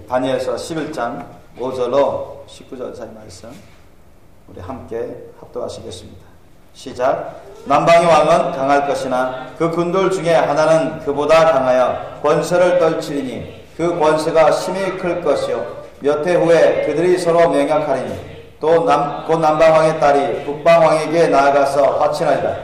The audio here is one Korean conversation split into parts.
다니엘서 11장 5절로 19절 사이 말씀 우리 함께 합독하시겠습니다. 시작. 남방의 왕은 강할 것이나 그 군들 중에 하나는 그보다 강하여 권세를 떨치리니 그 권세가 심히 클 것이요 몇 해 후에 그들이 서로 맹약하리니 또 곧 남방왕의 딸이 북방왕에게 나아가서 화친하리라.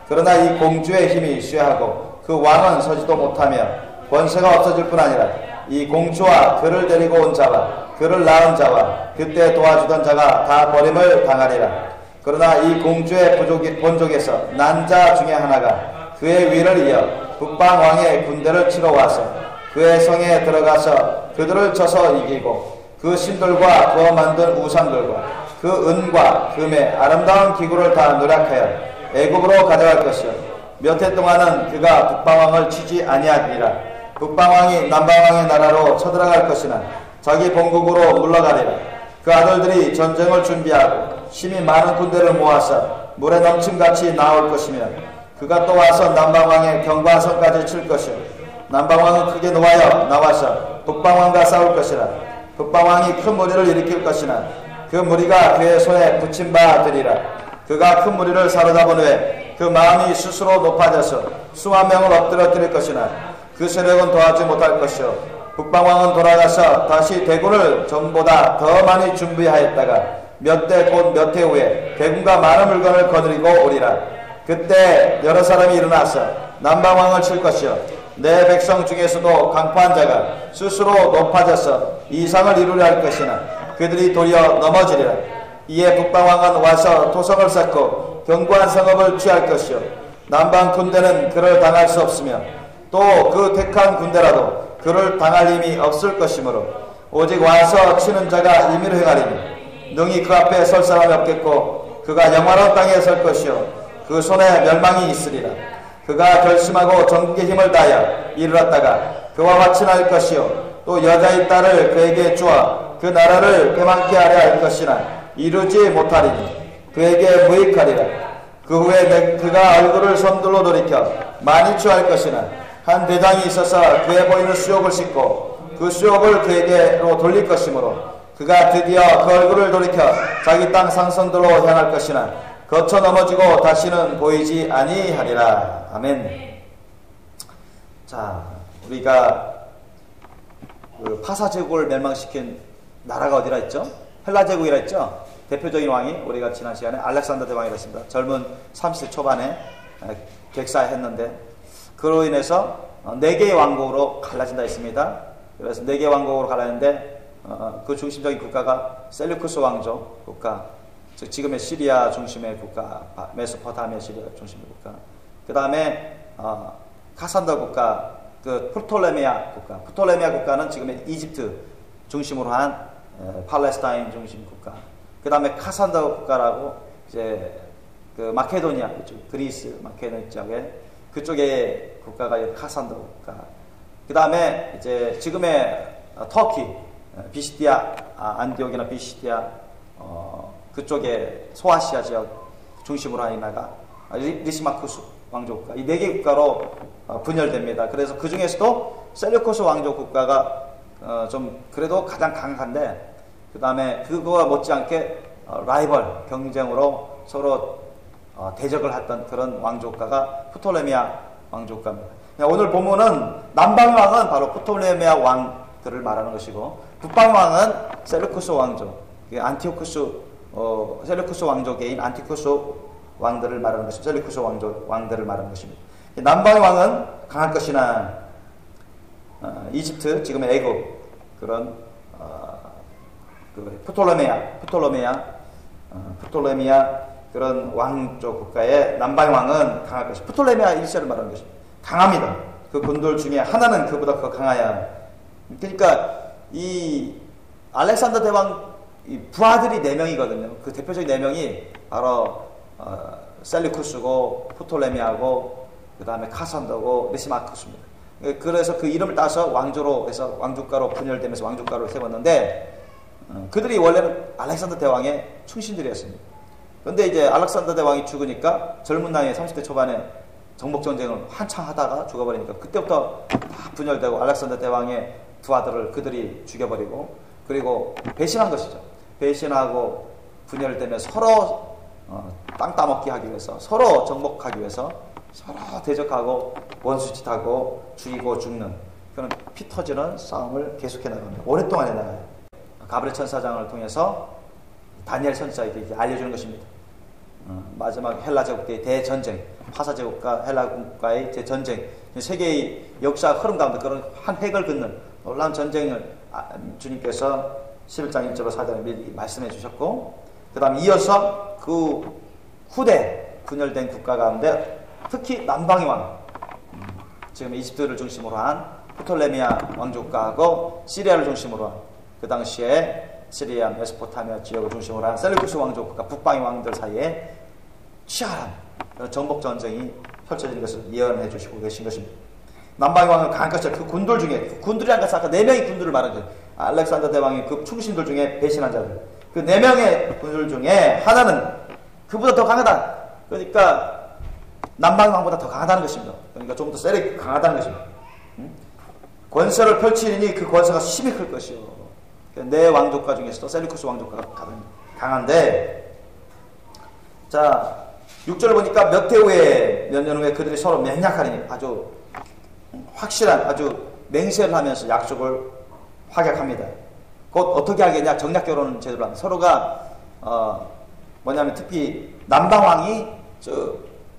그러나 이 공주의 힘이 쇠하고 그 왕은 서지도 못하며 권세가 없어질 뿐 아니라 이 공주와 그를 데리고 온 자와 그를 낳은 자와 그때 도와주던 자가 다 버림을 당하리라. 그러나 이 공주의 본족에서 난 자 중에 하나가 그의 위를 이어 북방왕의 군대를 치러 와서 그의 성에 들어가서 그들을 쳐서 이기고 그 신들과 그어 만든 우상들과 그 은과 금의 아름다운 기구를 다 누락하여 애굽으로 가져갈 것이요 몇 해 동안은 그가 북방왕을 치지 아니하리라. 북방왕이 남방왕의 나라로 쳐들어갈 것이나 자기 본국으로 물러가리라. 그 아들들이 전쟁을 준비하고 심히 많은 군대를 모아서 물에 넘침같이 나올 것이며 그가 또 와서 남방왕의 경과선까지 칠 것이요 남방왕은 크게 노하여 나와서 북방왕과 싸울 것이라. 북방왕이 큰 무리를 일으킬 것이나 그 무리가 그의 손에 붙임 바 되리라. 그가 큰 무리를 사로잡은 후에 그 마음이 스스로 높아져서 수만 명을 엎드려뜨릴 것이나 그 세력은 도하지 못할 것이요 북방왕은 돌아가서 다시 대군을 전보다 더 많이 준비하였다가 몇 대 곧 몇 해 후에 대군과 많은 물건을 거느리고 오리라. 그때 여러 사람이 일어나서 남방왕을 칠 것이요 내 백성 중에서도 강포한 자가 스스로 높아져서 이상을 이루려 할 것이나 그들이 도리어 넘어지리라. 이에 북방왕은 와서 토성을 쌓고 견고한 성읍을 취할 것이요 남방 군대는 그를 당할 수 없으며 또 그 택한 군대라도 그를 당할 힘이 없을 것이므로 오직 와서 치는 자가 임의로 행하리니 능히 그 앞에 설 사람이 없겠고 그가 영원한 땅에 설 것이요 그 손에 멸망이 있으리라. 그가 결심하고 전국의 힘을 다하여 이르렀다가 그와 화친할 것이요 또 여자의 딸을 그에게 주어 그 나라를 패망케 하려 할 것이나 이루지 못하리니 그에게 무익하리라. 그 후에 그가 얼굴을 섬들로 돌이켜 많이 취할 것이나 한 대장이 있어서 그에 보이는 수욕을 싣고 그 수욕을 그에게로 돌릴 것이므로 그가 드디어 그 얼굴을 돌이켜 자기 땅 상선들로 향할 것이나 거쳐 넘어지고 다시는 보이지 아니하리라. 아멘. 자, 우리가 그 파사 제국을 멸망시킨 나라가 어디라 했죠? 헬라 제국이라 했죠? 대표적인 왕이 우리가 지난 시간에 알렉산더 대왕이라 했습니다. 젊은 30대 초반에 객사했는데 그로 인해서 4개의 왕국으로 갈라진다 했습니다. 그래서 4개의 왕국으로 갈라졌는데 그 중심적인 국가가 셀루쿠스 왕족 국가, 즉 지금의 시리아 중심의 국가, 메소포타미아 시리아 중심의 국가, 그 다음에 카산더 국가, 그 프톨레미아 국가, 프톨레미아 국가는 지금의 이집트 중심으로 한 팔레스타인 중심 국가, 그 다음에 카산더 국가라고 이제 그 마케도니아 그쪽, 그리스 마케도니아 쪽에 그쪽의 국가가 카산더 국가, 그 다음에 이제 지금의 터키 비시디아, 안디옥이나 비시디아 그쪽에 소아시아 지역 중심으로 한 나라가 리시마쿠스 왕족 국가, 이 4개 국가로 분열됩니다. 그래서 그 중에서도 셀루코스 왕족 국가가 좀 그래도 가장 강한데, 그 다음에 그거와 못지않게 라이벌 경쟁으로 서로 대적을 했던 그런 왕족가가 프톨레미아 왕족가입니다. 오늘 본문은 남방왕은 바로 프톨레미아 왕들을 말하는 것이고, 북방왕은 셀루쿠스 왕족, 셀루쿠스 왕족인 안티쿠스 왕들을 말하는 것입니다. 셀루쿠스 왕들을 말하는 것입니다. 남방의 왕은 강할 것이나 이집트, 지금의 애굽, 그런 그 프톨레미아 그런 왕족 국가의 남방의 왕은 강할 것입니다. 프톨레미아 일세를 말하는 것입니다. 강합니다. 그 군들 중에 하나는 그보다 더 강하야. 그러니까 이 알렉산더 대왕 이 부하들이 4명이거든요. 그 대표적인 4명이 바로 셀루쿠스고 프톨레미아고 그 다음에 카산더고 리시마쿠스입니다. 그래서 그 이름을 따서 왕조로 해서 왕족가로 분열되면서 왕족가로 세웠는데, 그들이 원래는 알렉산더 대왕의 충신들이었습니다. 그런데 이제 알렉산더 대왕이 죽으니까 젊은 나이에 30대 초반에 정복전쟁을 한창 하다가 죽어버리니까 그때부터 다 분열되고 알렉산더 대왕의 두 아들을 그들이 죽여버리고 그리고 배신한 것이죠. 배신하고 분열되며 서로 땅 따먹기 하기 위해서 서로 정복하기 위해서 서로 대적하고 원수짓하고 죽이고 죽는 그런 피 터지는 싸움을 계속해 나갑니다. 오랫동안 해나가요. 가브리엘 천사장을 통해서 다니엘 선지자에게 이렇게 알려주는 것입니다. 마지막 헬라 제국의 대전쟁, 파사 제국과 헬라 국가의 대전쟁, 세계의 역사 흐름 가운데 그런 한 획을 긋는 놀라운 전쟁을 주님께서 11장 1절로 4절에 미리 말씀해 주셨고, 그 다음 이어서 그 후대 분열된 국가 가운데 특히 남방의 왕, 지금 이집트를 중심으로 한 프톨레미아 왕족과하고 시리아를 중심으로 한 그 당시에 시리아 메소포타미아 지역을 중심으로 한 셀루쿠스 왕족과 북방의 왕들 사이에 치열한 정복 전쟁이 펼쳐지는 것을 예언해 주시고 계신 것입니다. 남방의 왕은 강한 것이 그 군들 중에, 군들이란 것은 아까 4명의 군들을 말하죠. 알렉산더 대왕의 그 충신들 중에 배신한 자들, 그 4명의 군들 중에 하나는 그보다 더 강하다. 그러니까 남방의 왕보다 더 강하다는 것입니다. 그러니까 좀 더 세력이 강하다는 것입니다. 권세를 펼치니 그 권세가 심히 클 것이요. 네 왕족가 중에서도 셀루쿠스 왕족가가 가장 강한데, 자 6절을 보니까 몇 해 후에, 몇 년 후에 그들이 서로 맹약하리니 아주 확실한, 아주 맹세를 하면서 약속을 확약합니다. 곧 어떻게 하겠냐? 정략 결혼은 제대로 합니다. 서로가 뭐냐면 특히 남방왕이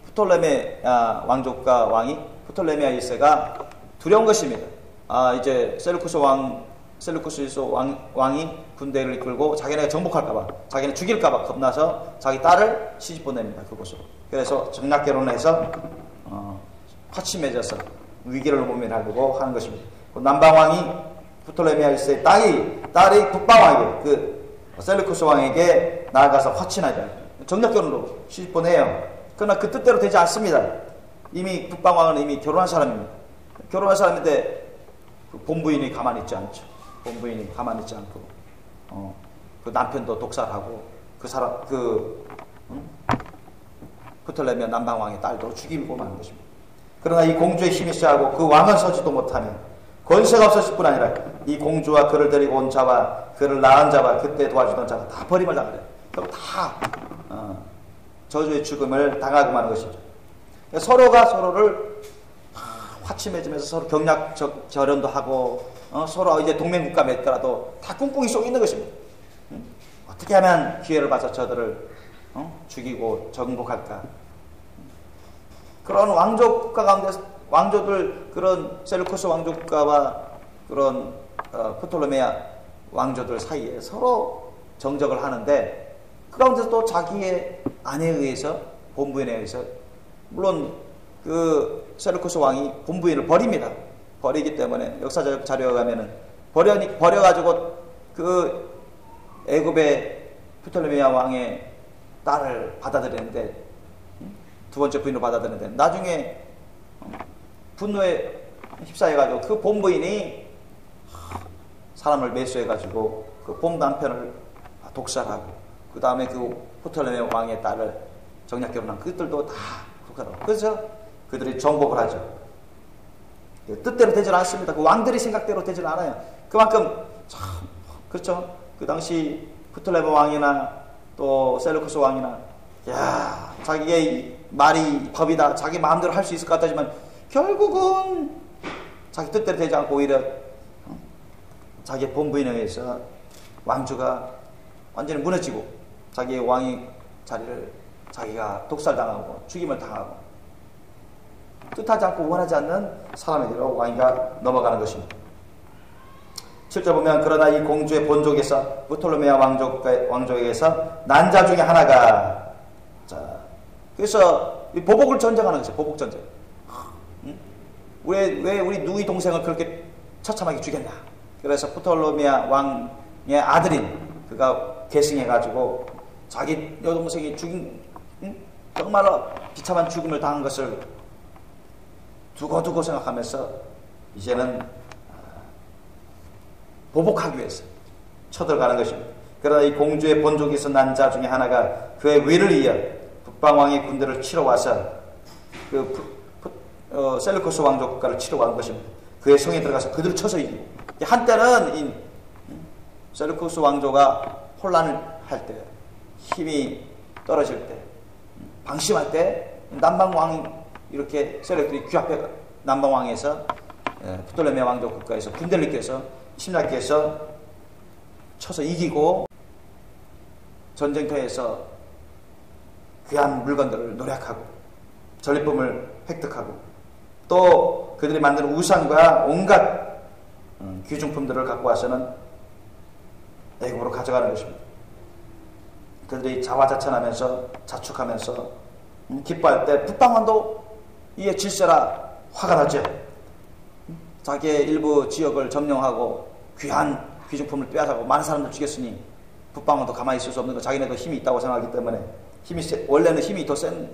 프톨레미아 왕족과 왕이 프톨레미아 1세가 두려운 것입니다. 이제 셀루쿠스 왕이 군대를 이끌고 자기네가 정복할까봐, 자기네 죽일까봐 겁나서 자기 딸을 시집 보냅니다. 그곳으로. 그래서 정략 결혼해서 같이 맺어서 위기를 모면하려고 하는 것입니다. 남방왕이 프톨레미아 1세의 딸이 북방왕에게, 그 셀루쿠스 왕에게 나아가서 화친하자, 정략 결혼으로 시집 보내요. 그러나 그 뜻대로 되지 않습니다. 이미 북방왕은 이미 결혼한 사람입니다. 결혼한 사람인데 그 본부인이 가만히 있지 않죠. 본부인이 가만히 있지 않고 그 남편도 독살하고 프톨레미아 남방왕의 딸도 죽이고 마는 것입니다. 그러나 이 공주의 힘이 세하고 그 왕은 서지도 못하며 권세가 없었을 뿐 아니라 이 공주와 그를 데리고 온 자와 그를 낳은 자와 그때 도와주던 자가 다 버림을 당하래. 그럼 다 저주의 죽음을 당하고 마는 것이죠. 서로가 서로를 화치 맺으면서 서로 경략 절연도 하고 서로 이제 동맹국가 맺더라도 다 꿍꿍이 속 있는 것입니다. 어떻게 하면 기회를 봐서 저들을 죽이고 정복할까? 그런 왕족국가 가운데 왕조들, 그런 셀루쿠스 왕족가와 그런 프톨레미아 왕조들 사이에 서로 정적을 하는데, 그 가운데서 또 자기의 아내에 의해서, 본부인에 의해서, 물론 그 셀루쿠스 왕이 본부인을 버립니다. 버리기 때문에 역사적 자료에 가면은 버려가지고 그 애굽의 프톨레미아 왕의 딸을 받아들였는데, 두 번째 부인으로 받아들였는데, 나중에 분노에 휩싸여가지고 그 본부인이 사람을 매수해가지고 그 본 남편을 독살하고, 그 다음에 그 프톨레미아 왕의 딸을 정략 결혼한 그들도 다 독살하고, 그래서 그들이 정복을 하죠. 뜻대로 되질 않습니다. 그 왕들이 생각대로 되질 않아요. 그만큼 참 그렇죠. 그 당시 프톨레미아 왕이나 또 셀루쿠스 왕이나, 야, 자기의 말이 법이다, 자기 마음대로 할 수 있을 것 같지만 결국은 자기 뜻대로 되지 않고 오히려 자기의 본부인에 의해서 왕조가 완전히 무너지고 자기의 왕의 자리를 자기가 독살당하고 죽임을 당하고 뜻하지 않고 원하지 않는 사람에게로 왕위가 넘어가는 것입니다. 7절 보면, 그러나 이 공주의 본족에서 프톨레미아 왕족에게서 난자 중에 하나가, 자, 그래서 보복을 전쟁하는 것이죠. 보복 전쟁. 왜 우리 누이 동생을 그렇게 처참하게 죽였나? 그래서 프톨레미아 왕의 아들인 그가 계승해가지고 자기 여동생이 죽인, 정말로 비참한 죽음을 당한 것을 두고두고 생각하면서 이제는 보복하기 위해서 쳐들어가는 것입니다. 그러나 이 공주의 본족에서 난 자 중에 하나가 그의 위를 이어 북방왕의 군대를 치러 와서 셀루쿠스 왕족 국가를 치러 간 것입니다. 그의 성에 들어가서 그들을 쳐서 이기고, 한때는 이 셀루쿠스 왕조가 혼란을 할 때, 힘이 떨어질 때, 방심할 때 남방왕이 이렇게 셀루크들이 귀합해 남방왕에서 프톨레메 왕조 국가에서 군대를 일으켜서 침략해서 쳐서 이기고, 전쟁터에서 귀한 물건들을 노력하고 전리품을 획득하고, 또 그들이 만드는 우상과 온갖 귀중품들을 갖고 와서는 애굽으로 가져가는 것입니다. 그들이 자화자찬하면서 자축하면서 기뻐할 때 북방왕도 이에 질세라 화가 나죠. 자기의 일부 지역을 점령하고 귀한 귀중품을 빼앗아고 많은 사람들 죽였으니 북방왕도 가만히 있을 수 없는 거, 자기네도 힘이 있다고 생각하기 때문에, 원래는 힘이 더 센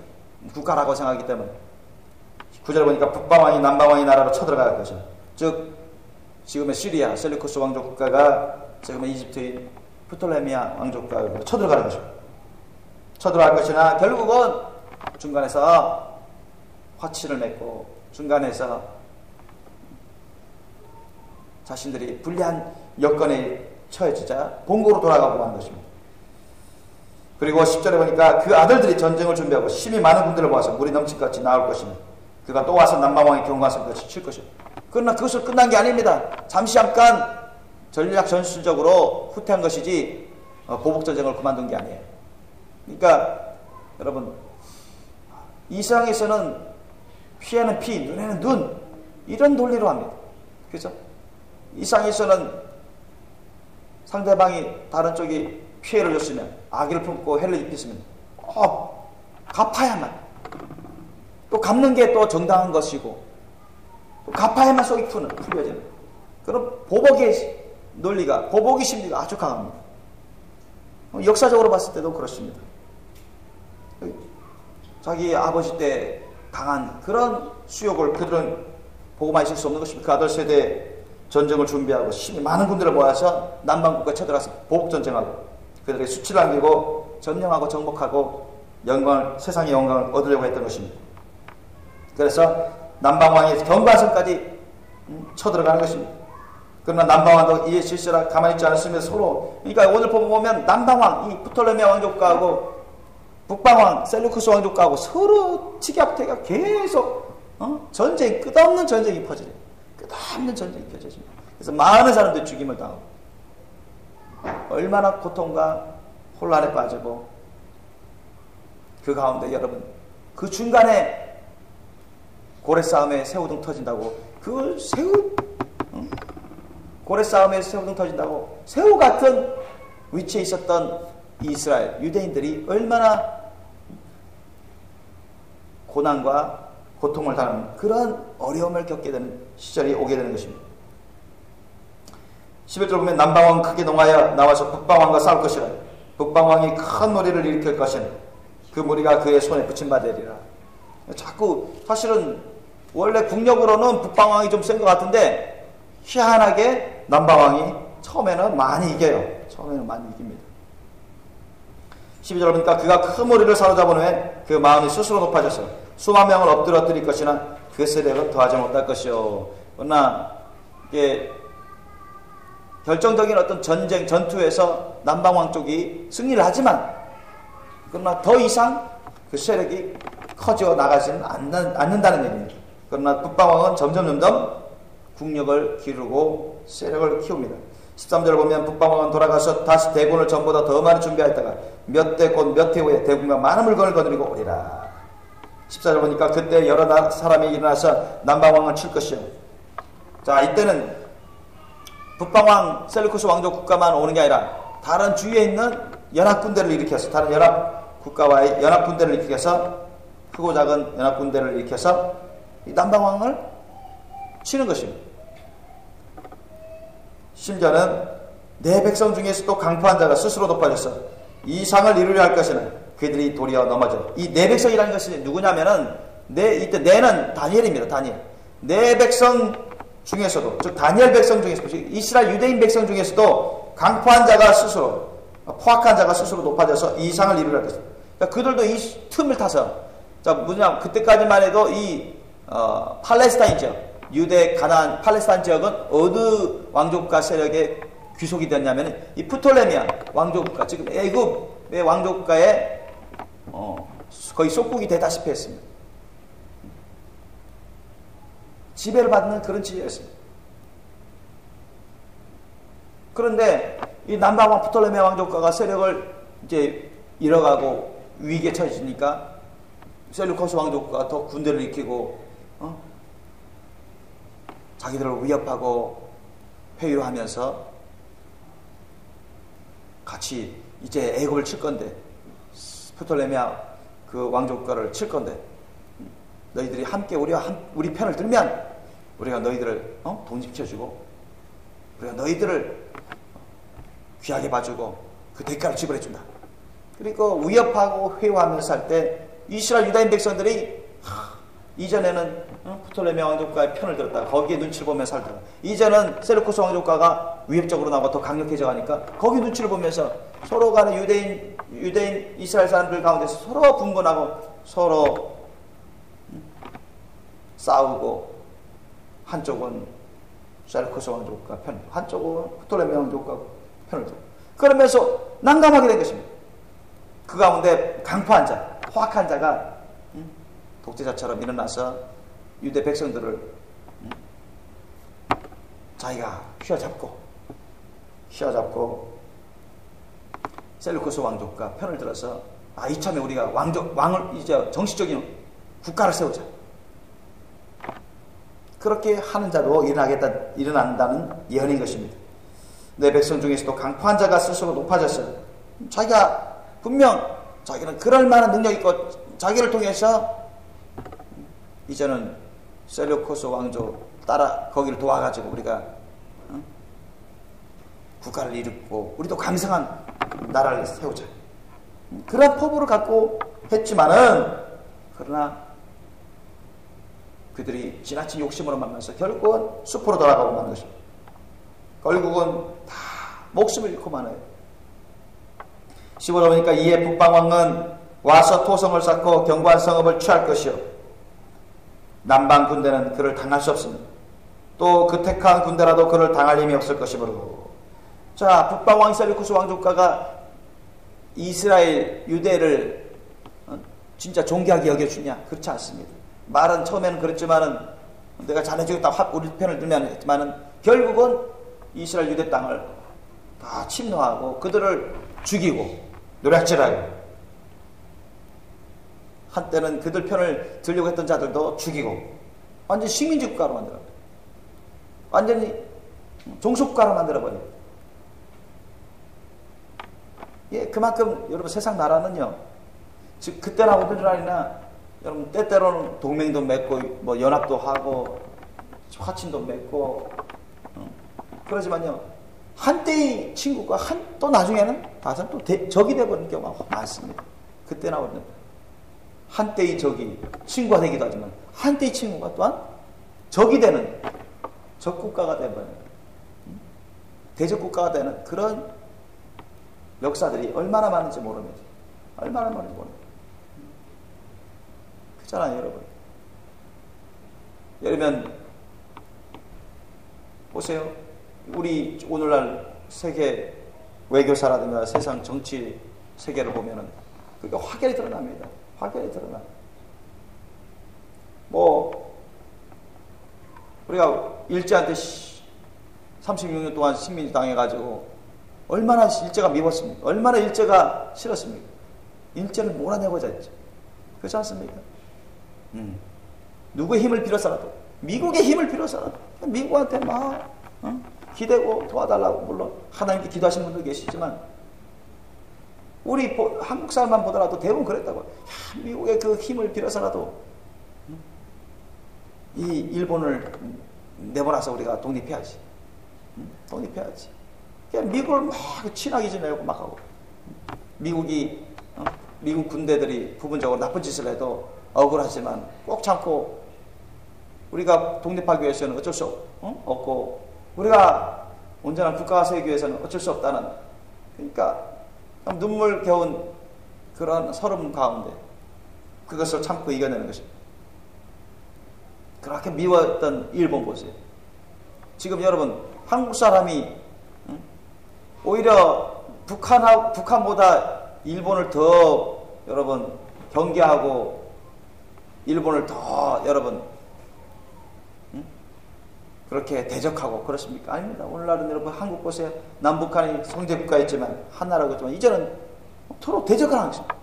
국가라고 생각하기 때문에, 9절 보니까 북방왕이 남방왕의 나라로 쳐들어갈 것이요. 즉 지금의 시리아 셀루쿠스 왕조 국가가 지금의 이집트인 프톨레미아 왕조 국가로 쳐들어가는 것입니다. 쳐들어갈 것이나 결국은 중간에서 화치를 맺고 중간에서 자신들이 불리한 여건에 처해지자 본국으로 돌아가고 하는 것입니다. 그리고 10절에 보니까 그 아들들이 전쟁을 준비하고 심히 많은 군대를 모아서 물이 넘칠같이 나올 것이며 그가 또 와서 남방왕의 경과선같이 칠 것입니다. 그러나 그것을 끝난 게 아닙니다. 잠시 잠깐 전략 전술적으로 후퇴한 것이지 보복전쟁을 그만둔 게 아니에요. 그러니까 여러분, 이 세상에서는 피에는 피, 눈에는 눈, 이런 논리로 합니다. 그렇죠? 이 세상에서는 상대방이 다른 쪽이 피해를 줬으면, 악의를 품고 해를 입혔으면 갚아야만, 또 갚는 게 또 정당한 것이고, 또 갚아야만 속이 풀려지는 그런 보복의 논리가, 보복의 심리가 아주 강합니다. 역사적으로 봤을 때도 그렇습니다. 자기 아버지 때 당한 그런 수욕을 그들은 보고만 있을 수 없는 것입니다. 그 아들 세대 전쟁을 준비하고 심히 많은 군대를 모아서 남방국가에 쳐들어가서 보복전쟁하고 그들의 수치를 남기고 점령하고 정복하고 영광을, 세상의 영광을 얻으려고 했던 것입니다. 그래서 남방왕의 경과선까지 쳐들어가는 것입니다. 그러나 남방왕도 이에 질서라 가만히 있지 않았으며 서로, 그러니까 오늘 보면 남방왕, 이 프톨레메 왕족과하고 북방왕 셀루쿠스 왕족과하고 서로 티격태격 계속 전쟁, 끝없는 전쟁이 퍼져요. 끝없는 전쟁이 펼쳐집니다. 그래서 많은 사람들이 죽임을 당하고 얼마나 고통과 혼란에 빠지고, 그 가운데 여러분, 그 중간에 고래 싸움에 새우등 터진다고, 그 고래 싸움에 새우등 터진다고 새우 같은 위치에 있었던 이스라엘 유대인들이 얼마나 고난과 고통을 당하는 그런 어려움을 겪게 되는 시절이 오게 되는 것입니다. 11절 보면 남방왕 크게 농하여 나와서 북방왕과 싸울 것이라. 북방왕이 큰 무리를 일으킬 것이니 그 무리가 그의 손에 붙임받으리라. 자꾸 사실은 원래 국력으로는 북방왕이 좀 센 것 같은데 희한하게 남방왕이 처음에는 많이 이겨요. 처음에는 많이 이깁니다. 12절 보니까 그가 큰 무리를 사로잡은 후에 그 마음이 스스로 높아져서 수만 명을 엎드러뜨릴 것이나 그 세력은 더하지 못할 것이요. 그러나 이게 결정적인 어떤 전쟁, 전투에서 남방왕 쪽이 승리를 하지만, 그러나 더 이상 그 세력이 커져 나가지는 않는다는 얘기입니다. 그러나 북방왕은 점점 국력을 기르고 세력을 키웁니다. 13절을 보면 북방왕은 돌아가서 다시 대군을 전보다 더 많이 준비하였다가 몇 대 곧 몇 해 후에 대군과 많은 물건을 거느리고 오리라. 14절 보니까 그때 여러 사람이 일어나서 남방왕을 칠 것이요. 자, 이때는 북방왕 셀루쿠스 왕조 국가만 오는 게 아니라 다른 주위에 있는 연합군대를 일으켜서, 다른 연합국가와의 연합군대를 일으켜서, 크고 작은 연합군대를 일으켜서 이 남방왕을 치는 것입니다. 심지어는 내 백성 중에서도 강포한 자가 스스로 높아져서 이 상을 이루려 할 것이는 그들이 도리어 넘어져. 이 내 백성이라는 것이 누구냐면은 이때 내는 다니엘입니다. 다니엘. 내 백성 중에서도, 즉 다니엘 백성 중에서도, 이스라엘 유대인 백성 중에서도 강포한 자가 스스로, 포악한 자가 스스로 높아져서 이 상을 이루려 할 것이다. 그러니까 그들도 이 틈을 타서, 자, 그때까지만 해도 이 팔레스타인이죠. 유대, 가나안, 팔레스타인 지역은 어느 왕족국가 세력의 귀속이 됐냐면 이 프톨레미아 왕족국가, 지금 애굽의 왕족국가에 거의 속국이 되다시피 했습니다. 지배를 받는 그런 지역이었습니다. 그런데 이 남방왕 프톨레미아 왕족국가가 세력을 이제 잃어가고 위기에 처해지니까 셀루코스 왕족국가가 더 군대를 일으키고 자기들을 위협하고 회유를 하면서 같이 이제 애굽을 칠 건데, 프톨레미아 그 왕족국가를 칠 건데, 너희들이 함께 우리 편을 들면 우리가 너희들을 독립시켜주고 우리가 너희들을 귀하게 봐주고 그 대가를 지불해준다. 그리고 위협하고 회유하면서 할 때 이스라엘 유다인 백성들이 이전에는 프톨레미아 왕족국가의 편을 들었다가 거기에 눈치를 보면서 살다가 이제는 셀루코스 왕족국가가 위협적으로 나오고 더 강력해져 가니까 거기 눈치를 보면서 서로 간에 유대인 이스라엘 사람들 가운데서 서로 분분하고 서로 싸우고, 한쪽은 셀루코스 왕족국가 편, 한쪽은 프톨레미아 왕족국가 편을 들고 그러면서 난감하게 된 것입니다. 그 가운데 강포한 자, 포악한 자가 독재자처럼 일어나서 유대 백성들을 자기가 휘어잡고 셀루코스 왕족과 편을 들어서 이참에 우리가 왕을 이제 정식적인 국가를 세우자. 그렇게 하는 자도 일어난다는 예언인 것입니다. 내 백성 중에서도 강포한 자가 스스로 높아졌어요. 자기가 분명 자기는 그럴 만한 능력이 있고 자기를 통해서 이제는 셀루코스 왕족 따라 거기를 도와가지고 우리가 국가를 일으키고 우리도 강성한 나라를 세우자. 그런 포부를 갖고 했지만은, 그러나 그들이 지나친 욕심으로 만나서 결국은 숲으로 돌아가고 마는 것입니다. 결국은 다 목숨을 잃고 마나요. 15절 보니까 이에 북방왕은 와서 토성을 쌓고 견고한 성읍을 취할 것이요 남방 군대는 그를 당할 수 없습니다. 또 그 택한 군대라도 그를 당할 힘이 없을 것이므로. 자, 북방왕 셀루코스 왕족가가 이스라엘 유대를 진짜 존귀하게 여겨주냐? 그렇지 않습니다. 말은 처음에는 그랬지만은 내가 잘해주겠다 우리 편을 들면 했지만은 결국은 이스라엘 유대 땅을 다 침노하고 그들을 죽이고 노략질하고, 한때는 그들 편을 들려고 했던 자들도 죽이고 완전히 식민지 국가로 만들어버려요. 완전히 종속국가로 만들어버려요. 예, 그만큼 여러분 세상 나라는요, 즉 그때나 오늘날이나 여러분 때때로는 동맹도 맺고 뭐 연합도 하고 화친도 맺고 그러지만요, 한때의 친구가 또 나중에는 다시 또 적이 되어버리는 경우가 많습니다. 그때나 오늘 한때의 적이 친구가 되기도 하지만 한때의 친구가 또한 적이 되는 적국가가 되어버리는, 대적국가가 되는 그런 역사들이 얼마나 많은지 모릅니다. 얼마나 많은지 모릅니다. 그렇잖아요, 여러분. 예를 들면 보세요. 우리 오늘날 세계 외교사라든가 세상 정치 세계를 보면은 그게 확연히 드러납니다. 확연히 드러나. 뭐 우리가 일제한테 36년 동안 식민지 당해가지고 얼마나 일제가 미웠습니까? 얼마나 일제가 싫었습니까? 일제를 몰아내고자 했죠. 그렇지 않습니까? 누구의 힘을 빌어서라도, 미국의 힘을 빌어서라도 미국한테 막 기대고 도와달라고, 물론 하나님께 기도하신 분도 계시지만 우리 한국 사람만 보더라도 대부분 그랬다고. 미국의 그 힘을 빌어서라도 이 일본을 내보내서 우리가 독립해야지. 독립해야지. 그냥 미국을 막 친하게 지내고 막 하고, 미국 군대들이 부분적으로 나쁜 짓을 해도 억울하지만 꼭 참고 우리가 독립하기 위해서는 어쩔 수 없고, 우리가 온전한 국가가 세우기 위해서는 어쩔 수 없다는, 그러니까 눈물겨운 그런 서름 가운데 그것을 참고 이겨내는 것입니다. 그렇게 미웠던 일본 보세요. 지금 여러분 한국 사람이 오히려 북한보다 일본을 더 여러분 경계하고 일본을 더 여러분 그렇게 대적하고 그렇습니까? 아닙니다. 오늘날은 여러분 한국 보세요. 남북한이 성제국가였지만 하나라고 했지만 이제는 서로 대적을 하는 것입니다.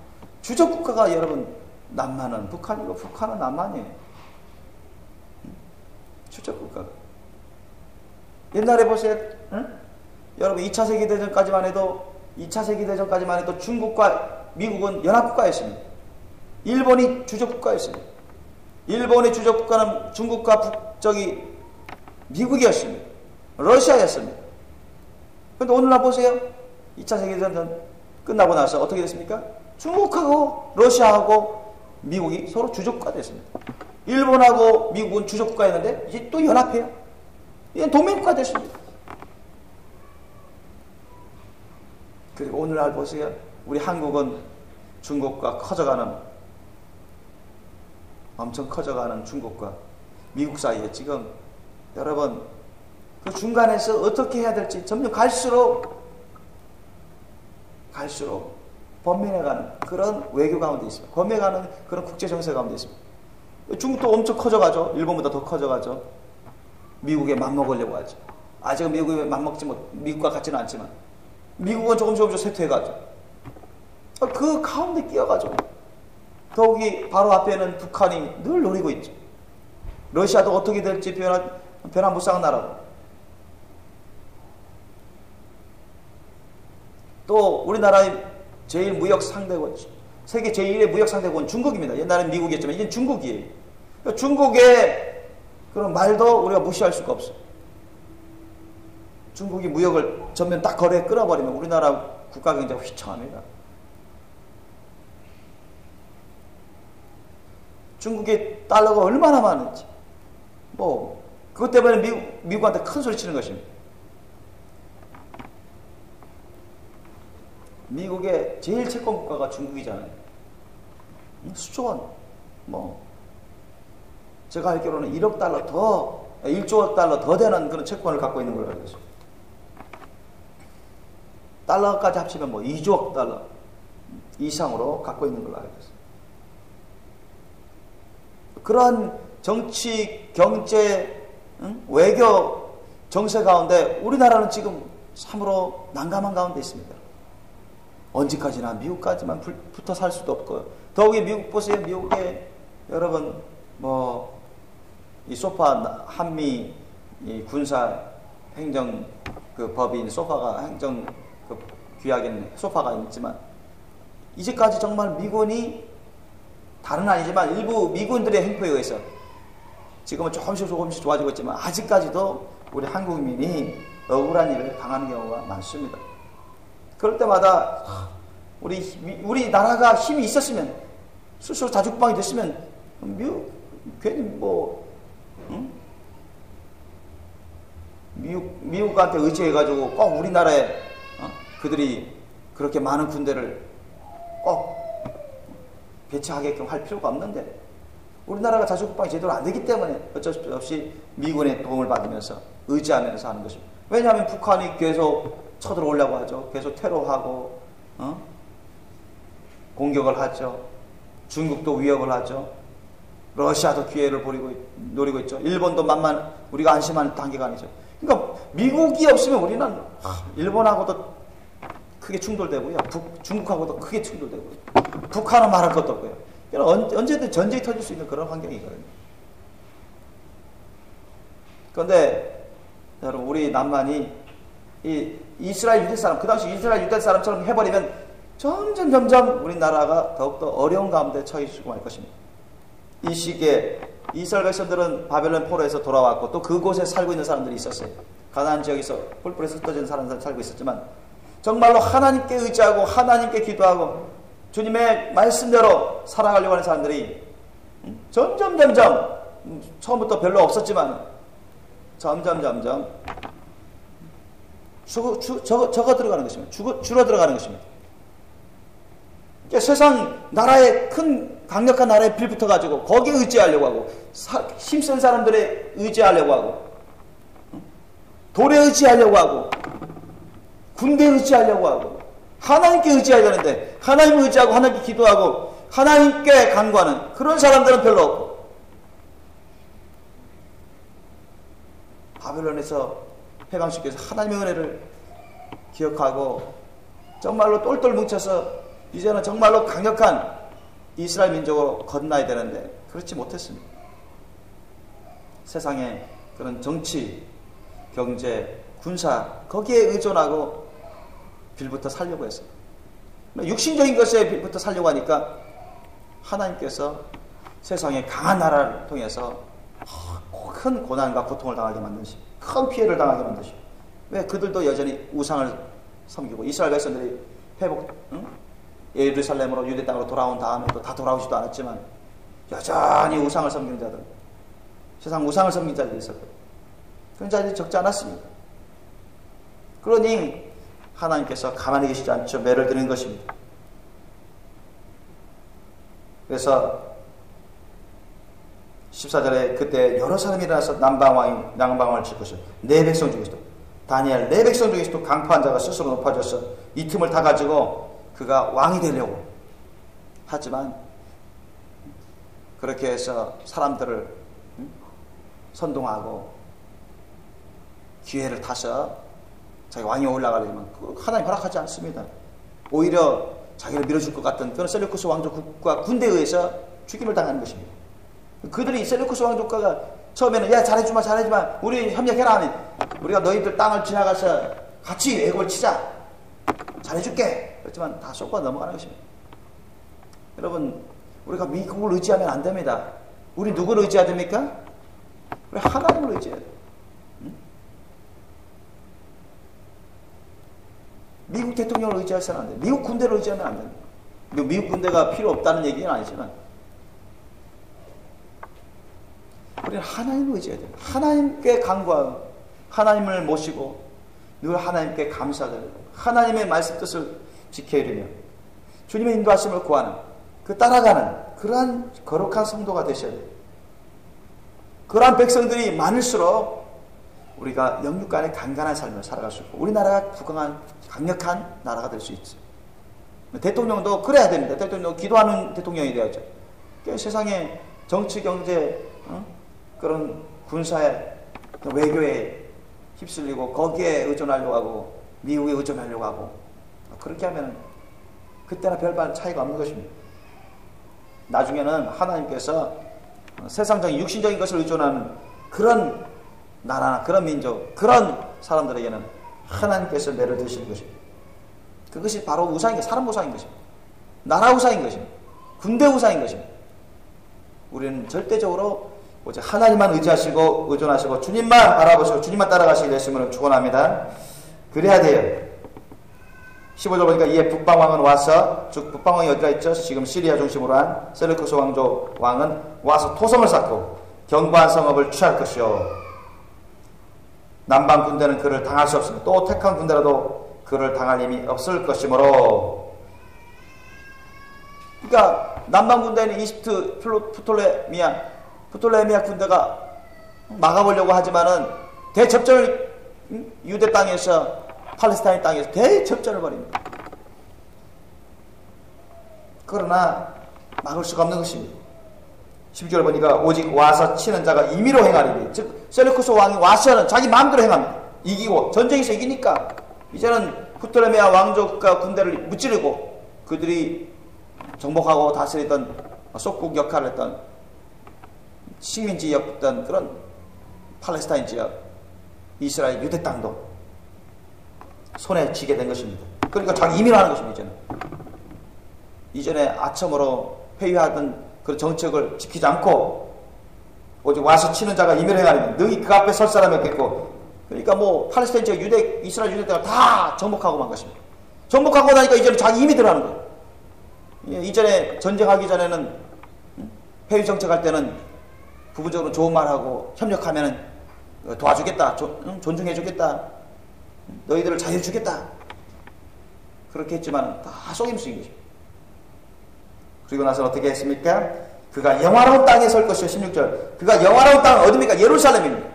주적국가가 여러분 남한은 북한이고 북한은 남한이에요. 주적국가가. 옛날에 보세요. 여러분 2차 세계대전까지만 해도 중국과 미국은 연합국가였습니다. 일본이 주적국가였습니다. 일본의 주적국가는 중국과 미국이었습니다. 러시아였습니다. 그런데 오늘날 보세요. 2차 세계대전 끝나고 나서 어떻게 됐습니까? 중국하고 러시아하고 미국이 서로 주적국가 됐습니다. 일본하고 미국은 주적국가였는데 이제 또 연합해요. 이제 동맹국가 됐습니다. 그리고 오늘날 보세요. 우리 한국은 중국과 엄청 커져가는 중국과 미국 사이에 지금 여러분 그 중간에서 어떻게 해야 될지 점점 갈수록 번민해가는 그런 외교 가운데 있습니다. 번민해가는 그런 국제 정세 가운데 있습니다. 중국도 엄청 커져가죠. 일본보다 더 커져가죠. 미국에 맞먹으려고 하죠. 아직은 미국에 맞먹지 미국과 같지는 않지만 미국은 조금씩 쇠퇴해가죠. 그 가운데 끼어가죠. 더욱이 바로 앞에는 북한이 늘 노리고 있죠. 러시아도 어떻게 될지 변화무쌍한 나라고. 또 우리나라의 제일 무역 상대국, 세계 제1의 무역 상대국은 중국입니다. 옛날엔 미국이었지만 이제는 중국이에요. 중국의 그런 말도 우리가 무시할 수가 없어요. 중국이 무역을 전면 딱 거래에 끌어버리면 우리나라 국가 경제가 휘청합니다. 중국의 달러가 얼마나 많은지 그것 때문에 미국한테 큰 소리 치는 것입니다. 미국의 제일 채권 국가가 중국이잖아요. 수조 원 제가 알기로는 1조 달러 더 되는 그런 채권을 갖고 있는 걸로 알고 있습니다. 달러까지 합치면 2조 달러 이상으로 갖고 있는 걸로 알고 있습니다. 그러한 정치, 경제, 외교 정세 가운데 우리나라는 지금 참으로 난감한 가운데 있습니다. 언제까지나 미국까지만 붙어 살 수도 없고요. 더욱이 미국 보세요. 미국에 여러분 이 소파 한미 이 군사 행정 그 법인 소파가 행정 그 규약인 소파가 있지만 이제까지 정말 미군이 다른 아니지만 일부 미군들의 행포에 의해서 지금은 조금씩 좋아지고 있지만 아직까지도 우리 한국민이 억울한 일을 당하는 경우가 많습니다. 그럴 때마다 우리 나라가 힘이 있었으면 스스로 자주국방이 됐으면 괜히 미국한테 의지해가지고 꼭 우리나라에 그들이 그렇게 많은 군대를 꼭 배치하게끔 할 필요가 없는데 우리나라가 자주국방이 제대로 안 되기 때문에 어쩔 수 없이 미군의 도움을 받으면서 의지하면서 하는 것입니다. 왜냐하면 북한이 계속 쳐들어오려고 하죠. 계속 테러하고 공격을 하죠. 중국도 위협을 하죠. 러시아도 기회를 노리고 있죠. 일본도 만만 우리가 안심하는 단계가 아니죠. 그러니까 미국이 없으면 우리는 일본하고도 크게 충돌되고요. 중국하고도 크게 충돌되고요. 북한은 말할 것도 없고요. 언제든 전쟁이 터질 수 있는 그런 환경이거든요. 그런데 여러분 우리 남한이 이 이스라엘 유대 사람 그 당시 이스라엘 유대 사람처럼 해버리면 점점 우리나라가 더욱더 어려운 가운데 처해지고 말 것입니다. 이 시기에 이스라엘 백성들은 바벨론 포로에서 돌아왔고 또 그곳에 살고 있는 사람들이 있었어요. 가나안 지역에서 뿔뿔이 흩어진 사람들 살고 있었지만 정말로 하나님께 의지하고 하나님께 기도하고 주님의 말씀대로 살아가려고 하는 사람들이 점점 처음부터 별로 없었지만 점점 적어 들어가는 것입니다. 줄어 들어가는 것입니다. 세상 나라의 큰 강력한 나라에 빌붙어가지고 거기에 의지하려고 하고 힘센 사람들에 의지하려고 하고 돌에 의지하려고 하고 군대에 의지하려고 하고 하나님께 의지해야 되는데 하나님을 의지하고 하나님께 기도하고 하나님께 간구하는 그런 사람들은 별로 없고 바벨론에서 해방시켜서 하나님의 은혜를 기억하고 정말로 똘똘 뭉쳐서 이제는 정말로 강력한 이스라엘 민족으로 건너야 되는데 그렇지 못했습니다. 세상에 그런 정치, 경제, 군사 거기에 의존하고 빌부터 살려고 했어요. 육신적인 것에 빌부터 살려고 하니까 하나님께서 세상의 강한 나라를 통해서 큰 고난과 고통을 당하게 만드시, 큰 피해를 당하게 만드시. 왜 그들도 여전히 우상을 섬기고 이스라엘 백성들이 회복, 예루살렘으로 유대 땅으로 돌아온 다음에도 다 돌아오지도 않았지만 여전히 우상을 섬기는 자들, 세상 우상을 섬기는 자들이 있었고 그런 자들이 적지 않았습니다. 그러니 하나님께서 가만히 계시지 않죠. 매를 드리는 것입니다. 그래서 14절에 그때 여러 사람이 일어나서 남방왕이 양방을 칠 것이요 내 백성 중에서도 다니엘 내 백성 중에서도 강포한 자가 스스로 높아져서 이 틈을 다 가지고 그가 왕이 되려고 하지만 그렇게 해서 사람들을 선동하고 기회를 타서 자기 왕이 올라가려면 하나님 허락하지 않습니다. 오히려 자기를 밀어줄 것 같은 그런 셀루쿠스 왕족과 군대에 의해서 죽임을 당하는 것입니다. 그들이 셀루쿠스 왕족과가 처음에는 야 잘해주마 우리 협력해라 하니 우리가 너희들 땅을 지나가서 같이 애고를 치자 잘해줄게. 그렇지만 다 쏟고 넘어가는 것입니다. 여러분 우리가 미국을 의지하면 안 됩니다. 우리 누구를 의지해야 됩니까? 우리 하나님을 의지해야 돼요. 미국 대통령을 의지해서는 안 돼요. 미국 군대를 의지하면 안 됩니다. 미국 군대가 필요 없다는 얘기는 아니지만 우리는 하나님을 의지해야 돼요. 하나님께 간구하고 하나님을 모시고 늘 하나님께 감사드리고 하나님의 말씀 뜻을 지켜야 되며 주님의 인도하심을 구하는 그 따라가는 그러한 거룩한 성도가 되셔야 돼요. 그러한 백성들이 많을수록 우리가 영육 간의 간간한 삶을 살아갈 수 있고 우리나라가 부강한 강력한 나라가 될 수 있어요. 대통령도 그래야 됩니다. 대통령 기도하는 대통령이 되어야죠. 세상에 정치, 경제, 그런 군사에 외교에 휩쓸리고 거기에 의존하려고 하고 미국에 의존하려고 하고 그렇게 하면 그때나 별반 차이가 없는 것입니다. 나중에는 하나님께서 세상적인 육신적인 것을 의존하는 그런 나라나 그런 민족 그런 사람들에게는 하나님께서 매를 드시는 것입니다. 그것이 바로 우상인 것입니다. 사람 우상인 것입니다. 나라 우상인 것입니다. 군대 우상인 것입니다. 우리는 절대적으로 오직 하나님만 의지하시고 의존하시고 주님만 바라보시고 주님만 따라가시게 되시면 축원합니다. 그래야 돼요. 15절 보니까 이에 북방왕은 와서 즉 북방왕이 어디가 있죠? 지금 시리아 중심으로 한 셀루쿠스 왕조 왕은 와서 토성을 쌓고 견고한 성읍을 취할 것이요 남방 군대는 그를 당할 수 없으며 또 택한 군대라도 그를 당할 힘이 없을 것이므로. 그러니까 남방 군대는 이집트 프톨레미아 군대가 막아보려고 하지만은 대접전을 유대 땅에서 팔레스타인 땅에서 대접전을 벌입니다. 그러나 막을 수가 없는 것입니다. 12절 보니까 오직 와서 치는 자가 임의로 행하리니 즉 셀루쿠스 왕이 와서는 자기 마음대로 행합니다. 이기고 전쟁에서 이기니까 이제는 프톨레미아 왕족과 군대를 무찌르고 그들이 정복하고 다스리던 속국 역할을 했던 식민지였던 그런 팔레스타인 지역 이스라엘 유대 땅도 손에 쥐게 된 것입니다. 그러니까 자기 임의로 하는 것입니다. 이전에 아첨으로 회유하던 그런 정책을 지키지 않고 오직 와서 치는 자가 임의로 행하리니 능히 그 앞에 설 사람이 없겠고. 그러니까 뭐 팔레스타인 지역 이스라엘 유대 땅을 다 정복하고 만 것입니다. 정복하고 나니까 이제는 자기 임의 들어가는 거예요. 이전에 전쟁하기 전에는 회유 정책할 때는 부분적으로 좋은 말하고 협력하면 도와주겠다, 존중해주겠다, 너희들을 자유주겠다 그렇게 했지만 다 속임수인 것입니다. 그리고 나서 어떻게 했습니까? 그가 영화로운 땅에 설 것이요. 16절. 그가 영화로운 땅은 어디입니까? 예루살렘입니다.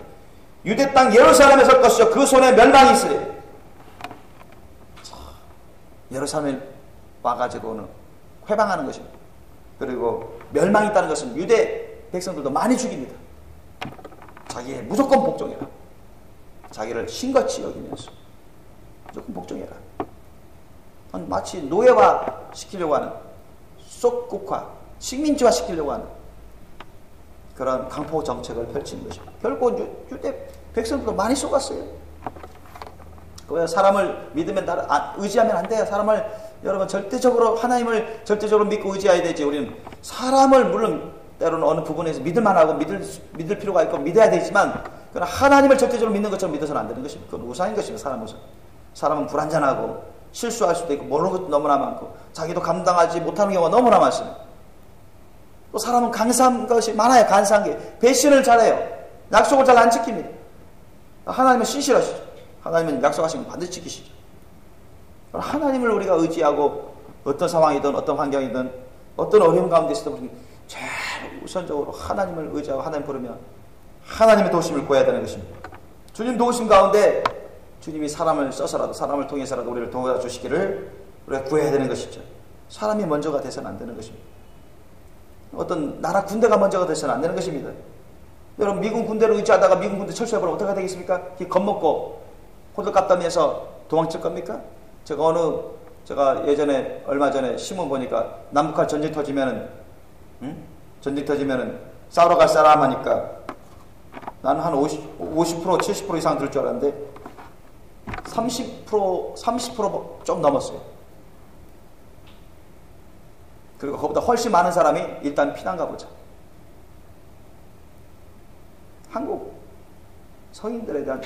유대 땅 예루살렘에 설 것이요. 그 손에 멸망이 있으리. 예루살렘에 와가지고는 회방하는 것입니다. 그리고 멸망이 있다는 것은 유대 백성들도 많이 죽입니다. 자기의 무조건 복종해라. 자기를 신같이 여기면서 무조건 복종해라. 마치 노예화 시키려고 하는, 속국화, 식민지화 시키려고 하는 그런 강포 정책을 펼치는 것입니다. 결국 유대 백성들도 많이 속았어요. 왜 사람을 믿으면 의지하면 안 돼요. 사람을 여러분 절대적으로 하나님을 절대적으로 믿고 의지해야 되지. 우리는 사람을 물론 때로는 어느 부분에서 믿을만하고 믿을 필요가 있고 믿어야 되지만 그러나 하나님을 절대적으로 믿는 것처럼 믿어서는 안 되는 것입니다. 그건 우상인 것입니다. 사람 우상. 사람은 불완전하고 실수할 수도 있고 모르는 것도 너무나 많고 자기도 감당하지 못하는 경우가 너무나 많습니다. 또 사람은 간사한 것이 많아요. 간사한 게. 배신을 잘해요. 약속을 잘 안 지킵니다. 하나님은 신실하시죠. 하나님은 약속하시면 반드시 지키시죠. 하나님을 우리가 의지하고 어떤 상황이든 어떤 환경이든 어떤 어려움 가운데 있어도 제일 우선적으로 하나님을 의지하고 하나님 부르면 하나님의 도우심을 구해야 되는 것입니다. 주님 도우심 가운데 주님이 사람을 써서라도 사람을 통해서라도 우리를 도와주시기를 우리가 구해야 되는 것이죠. 사람이 먼저가 돼서는 안 되는 것입니다. 어떤 나라 군대가 먼저가 돼서는 안 되는 것입니다. 여러분 미군 군대를 의지하다가 미군 군대 철수해버리면 어떻게 되겠습니까? 겁먹고 호들갑 떨면서 도망칠 겁니까? 제가 예전에 얼마 전에 신문 보니까 남북한 전쟁 터지면은 싸우러 갈 사람 하니까 나는 한 50%, 70% 이상 들 줄 알았는데 30% 좀 넘었어요. 그리고 그보다 훨씬 많은 사람이 일단 피난 가보자. 한국 성인들에 대한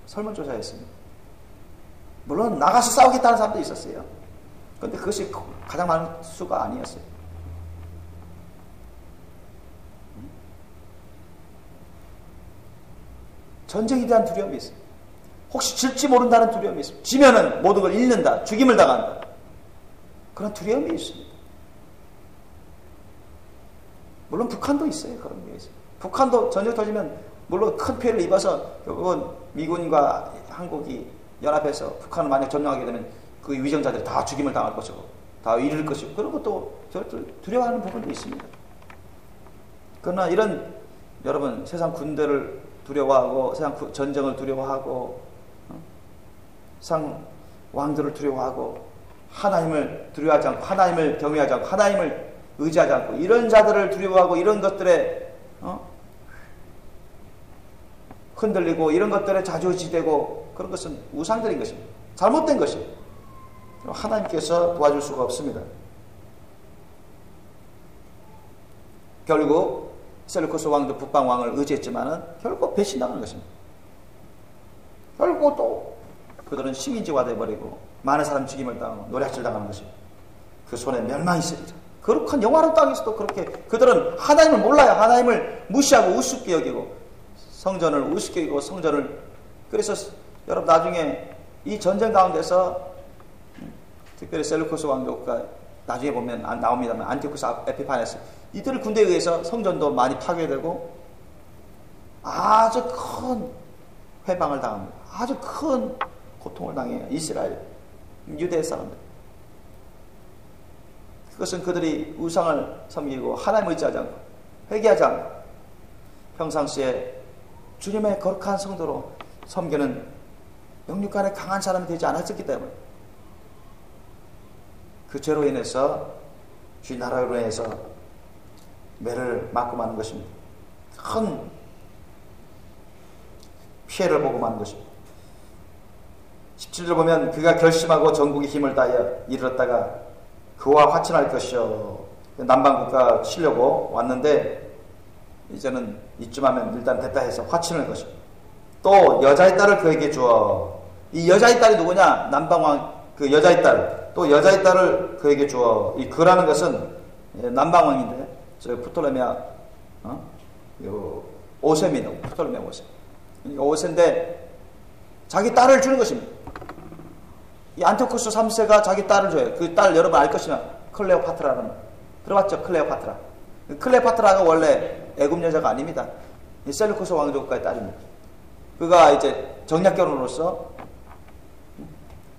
설문조사였습니다. 물론 나가서 싸우겠다는 사람도 있었어요. 그런데 그것이 가장 많은 수가 아니었어요. 전쟁에 대한 두려움이 있어요. 혹시 질지 모른다는 두려움이 있어요. 지면은 모든 걸 잃는다. 죽임을 당한다. 그런 두려움이 있습니다. 물론 북한도 있어요. 그런 게 있어요. 북한도 전쟁 터지면 물론 큰 피해를 입어서 결국은 미군과 한국이 연합해서 북한을 만약 점령하게 되면 그 위정자들이 다 죽임을 당할 것이고 다 잃을 것이고 그런 것도 두려워하는 부분도 있습니다. 그러나 이런 여러분 세상 군대를 두려워하고 세상 전쟁을 두려워하고 세상 왕들을 두려워하고 하나님을 두려워하지 않고 하나님을 경외하지 않고 하나님을 의지하지 않고 이런 자들을 두려워하고 이런 것들에 흔들리고 이런 것들에 좌지우지되고 그런 것은 우상들인 것입니다. 잘못된 것입니다. 하나님께서 도와줄 수가 없습니다. 결국 셀루쿠스 왕도 북방 왕을 의지했지만은 결국 배신당하는 것입니다. 결국 또 그들은 식민지화 되어버리고 많은 사람 죽임을 당하고 노략질 당하는 것입니다. 그 손에 멸망이 있으리라. 거룩한 영화로운 땅에서도 그렇게 그들은 하나님을 몰라요. 하나님을 무시하고 우습게 여기고 성전을 우습게 여기고 성전을 그래서 여러분 나중에 이 전쟁 가운데서 특별히 셀루쿠스 왕조가 나중에 보면 나옵니다만 안티오쿠스 에피파네스 이들 군대에 의해서 성전도 많이 파괴되고 아주 큰 회방을 당합니다. 아주 큰 고통을 당해요. 이스라엘 유대 사람들. 그것은 그들이 우상을 섬기고 하나님을 의지하지 않고 회개하지 않고 평상시에 주님의 거룩한 성도로 섬기는 영육간에 강한 사람이 되지 않았었기 때문에 그 죄로 인해서 주의 나라로 인해서 매를 맞고 마는 것입니다. 큰 피해를 보고 마는 것입니다. 17절 보면 그가 결심하고 전국의 힘을 다하여 이르렀다가 그와 화친할 것이요. 남방국가 치려고 왔는데 이제는 이쯤 하면 일단 됐다 해서 화친할 것입니다. 또 여자의 딸을 그에게 주어. 이 여자의 딸이 누구냐? 남방왕 그 여자의 딸. 또 여자의 딸을 그에게 주어. 이 그라는 것은 남방왕인데 저 프톨레미아 오셈이다. 프톨레미아 오셈. 그러니까 오셈인데 자기 딸을 주는 것입니다. 이 안티오쿠스 3세가 자기 딸을 줘요. 그 딸 여러분 알 것이나 클레오파트라는 들어봤죠? 클레오파트라. 클레오파트라가 원래 애굽 여자가 아닙니다. 셀루코스 왕족과의 딸입니다. 그가 이제 정략 결혼으로서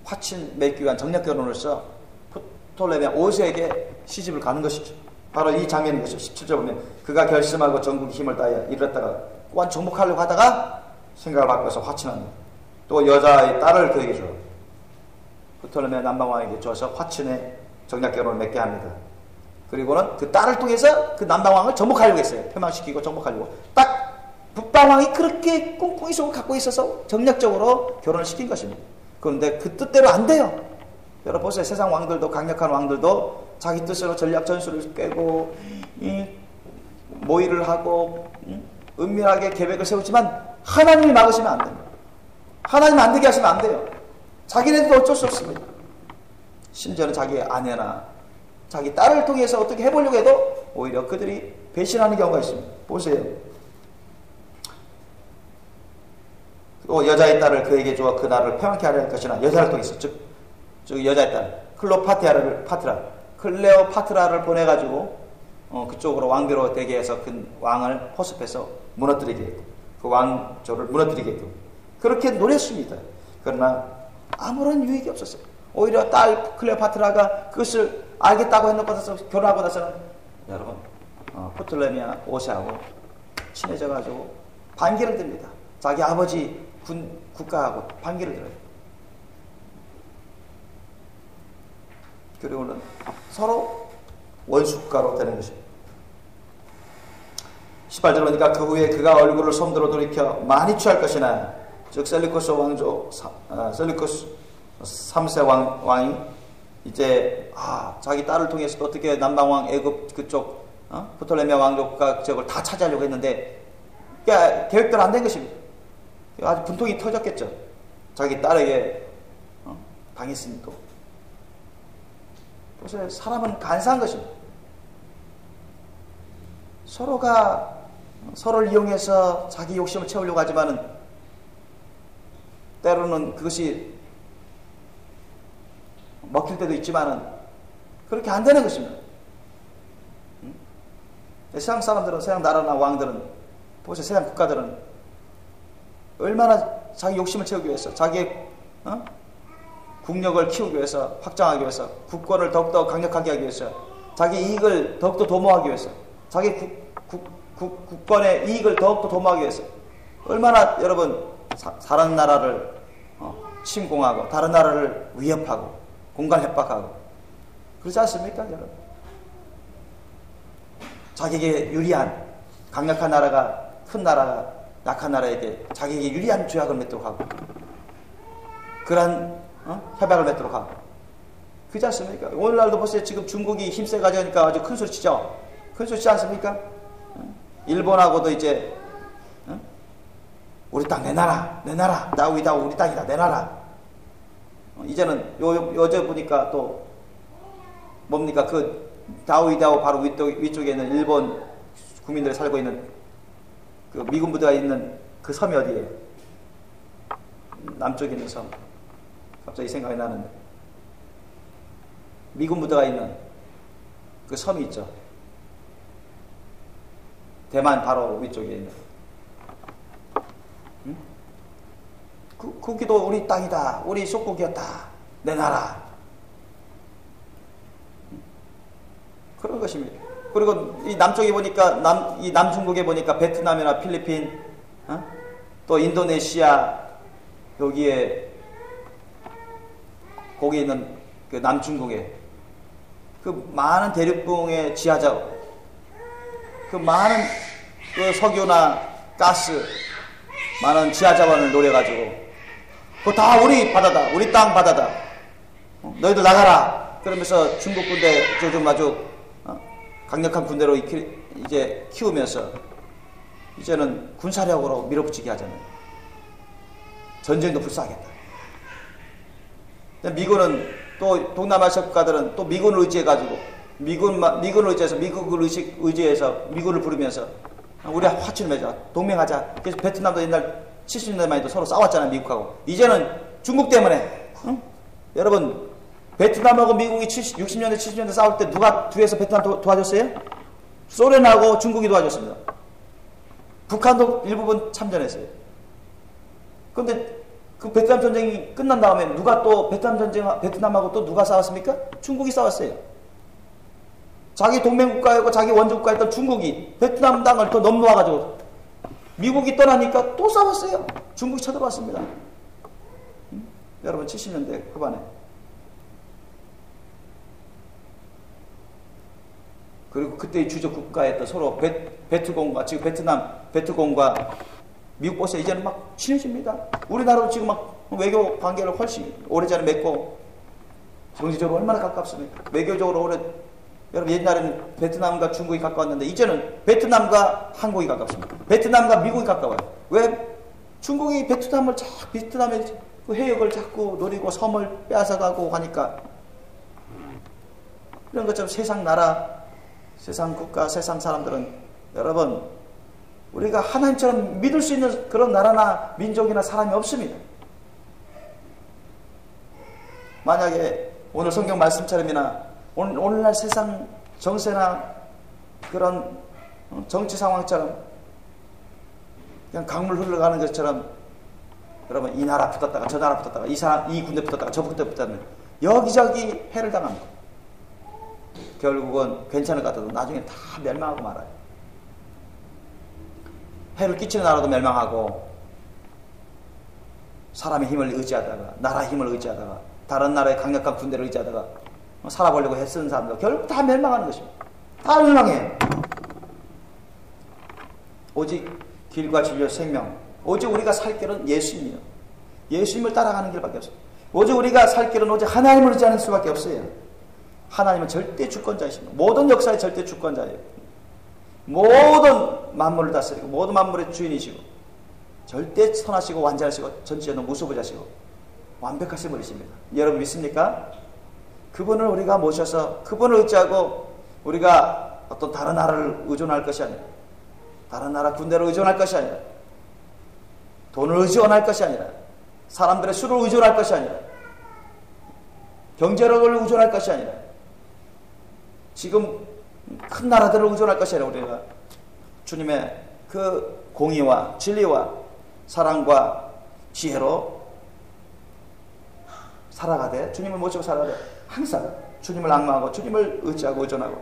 화친 맺기 위한 정략 결혼으로서 프톨레미 5세에게 시집을 가는 것이죠. 바로 이 장면인 것이죠. 17절 보면 그가 결심하고 전국의 힘을 다하여 이르렀다가 또한 정복하려고 하다가 생각을 바꿔서 화친합니다. 또 여자의 딸을 그에게 줘. 프톨레미 남방왕에게 줘서 화친의 정략 결혼을 맺게 합니다. 그리고는 그 딸을 통해서 그 남방왕을 정복하려고 했어요. 폐망시키고 정복하려고. 딱 북방왕이 그렇게 꿍꿍이 속을 갖고 있어서 정략적으로 결혼을 시킨 것입니다. 그런데 그 뜻대로 안 돼요. 여러분 보세요. 세상 왕들도, 강력한 왕들도 자기 뜻으로 전략 전술을 깨고 모의를 하고 은밀하게 계획을 세우지만 하나님이 막으시면 안 됩니다. 하나님 안 되게 하시면 안 돼요. 자기네들도 어쩔 수 없습니다. 심지어는 자기 아내나 자기 딸을 통해서 어떻게 해보려고 해도 오히려 그들이 배신하는 경우가 있습니다. 보세요. 또 여자의 딸을 그에게 주어 그 나라를 평안케 하려 할 것이나 여자를 통해서 즉 여자의 딸 클레오파트라를 보내가지고 그쪽으로 왕비로 되게 해서 그 왕을 포섭해서 무너뜨리게 했고 그 왕조를 무너뜨리게 했고 그렇게 노렸습니다. 그러나 아무런 유익이 없었어요. 오히려 딸 클레오파트라가 그것을 알겠다고 해놓고 나서 결혼하고 나서는 여러분 프톨레미아 5세하고 친해져가지고 반기를 듭니다. 자기 아버지 국가하고 반기를 들어요. 그리고는 서로 원수국가로 되는 것입니다. 18절 보니까 그 후에 그가 얼굴을 섬들어 돌이켜 많이 취할 것이나 즉 셀루코스 왕조 셀루코스 3세 왕이 이제 자기 딸을 통해서 어떻게 남방왕 애굽 그쪽 프톨레미아 왕족과 지역을 다 차지하려고 했는데 계획대로 안 된 것입니다. 아주 분통이 터졌겠죠. 자기 딸에게 당했으니 또. 보세요. 사람은 간사한 것입니다. 서로가 서로를 이용해서 자기 욕심을 채우려고 하지만은 때로는 그것이 먹힐 때도 있지만은 그렇게 안 되는 것입니다. 세상 사람들은, 세상 나라나 왕들은, 보세요. 세상 국가들은 얼마나 자기 욕심을 채우기 위해서, 자기의 국력을 키우기 위해서, 확장하기 위해서, 국권을 더욱더 강력하게 하기 위해서, 자기 이익을 더욱더 도모하기 위해서, 자기 국권의 이익을 더욱더 도모하기 위해서 얼마나 여러분 다른 나라를 침공하고 다른 나라를 위협하고 공간 협박하고 그렇지 않습니까 여러분? 자기에게 유리한 강력한 나라가 큰 나라가 약한 나라에게 자기에게 유리한 조약을 맺도록 하고 그러한 협약을 맺도록 하고 그렇지 않습니까? 오늘날도 보세요. 지금 중국이 힘세 가져가니까 아주 큰 소리 치죠. 큰 소리 치지 않습니까? 일본하고도 이제 우리 땅 내놔라 다우이다우 우리 땅이다 내놔라. 이제는 요새 보니까 또 뭡니까 그 다우이다우 바로 위쪽에 있는 일본 국민들이 살고 있는 그 미군 부대가 있는 그 섬이 어디예요? 남쪽에 있는 섬. 갑자기 생각이 나는데 미군 부대가 있는 그 섬이 있죠. 대만 바로 위쪽에 있는. 거기도 우리 땅이다. 우리 속국이었다. 내 나라. 그런 것입니다. 그리고 이 남쪽에 보니까 이 남중국에 보니까 베트남이나 필리핀, 또 인도네시아 여기에 거기 있는 그 남중국에 그 많은 대륙붕의 지하자원, 그 많은 그 석유나 가스, 많은 지하자원을 노려가지고 그거 다 우리 바다다, 우리 땅 바다다. 너희들 나가라. 그러면서 중국 군대 좀 아주 강력한 군대로 이제 키우면서 이제는 군사력으로 밀어붙이게 하잖아요. 전쟁도 불사하겠다. 미군은 또 동남아시아 국가들은 또 미군을 의지해가지고 미군을 의지해서 미국을 의지해서 미군을 부르면서 우리 화친을 맺자, 동맹하자. 그래서 베트남도 옛날 70년대만 해도 서로 싸웠잖아요, 미국하고. 이제는 중국 때문에, 여러분 베트남하고 미국이 60년대, 70년대 싸울 때 누가 뒤에서 베트남 도와줬어요? 소련하고 중국이 도와줬습니다. 북한도 일부분 참전했어요. 그런데 그 베트남 전쟁이 끝난 다음에 누가 또 베트남하고 또 누가 싸웠습니까? 중국이 싸웠어요. 자기 동맹국가였고 자기 원조국가였던 중국이 베트남 땅을 더 넘어와가지고 미국이 떠나니까 또 싸웠어요. 중국이 쳐들어왔습니다. 여러분 70년대 후반에. 그리고 그때의 주적 국가였던 서로 베트공과 지금 베트공과 미국 보세요. 이제는 막 친해집니다. 우리나라도 지금 막 외교 관계를 훨씬 오래전에 맺고 정치적으로 얼마나 가깝습니까? 외교적으로 여러분 옛날에는 베트남과 중국이 가까웠는데 이제는 베트남과 한국이 가깝습니다. 베트남과 미국이 가까워요. 왜? 중국이 베트남의 그 해역을 자꾸 노리고 섬을 빼앗아가고 하니까 이런 것처럼 세상 나라, 세상 국가, 세상 사람들은 여러분 우리가 하나님처럼 믿을 수 있는 그런 나라나 민족이나 사람이 없습니다. 만약에 오늘 성경 말씀처럼이나 오늘날 세상 정세나 그런 정치 상황처럼 그냥 강물 흘러가는 것처럼 여러분 이 나라 붙었다가 저 나라 붙었다가 이 군대 붙었다가 저 군대 붙었다면 여기저기 해를 당합니다. 결국은 괜찮을 것 같아도 나중에 다 멸망하고 말아요. 해를 끼치는 나라도 멸망하고 사람의 힘을 의지하다가 나라의 힘을 의지하다가 다른 나라의 강력한 군대를 의지하다가 살아보려고 애쓰는 사람들 결국 다 멸망하는 것입니다. 다 멸망해요. 오직 길과 진리와 생명, 오직 우리가 살 길은 예수님이요. 예수님을 따라가는 길밖에 없어요. 오직 우리가 살 길은 오직 하나님을 의지하는 수밖에 없어요. 하나님은 절대 주권자이십니다. 모든 역사의 절대 주권자예요. 모든 만물을 다스리고 모든 만물의 주인이시고 절대 선하시고 완전하시고 전지전능 무소부자시고 완벽하신 분이십니다. 여러분 믿습니까? 그분을 우리가 모셔서 그분을 의지하고 우리가 어떤 다른 나라를 의존할 것이 아니라 다른 나라 군대를 의존할 것이 아니라 돈을 의존할 것이 아니라 사람들의 수를 의존할 것이 아니라 경제력을 의존할 것이 아니라 지금 큰 나라들을 의존할 것이 아니라 우리가 주님의 그 공의와 진리와 사랑과 지혜로 살아가되 주님을 모시고 살아가되 항상 주님을 앙망하고 주님을 의지하고 의존하고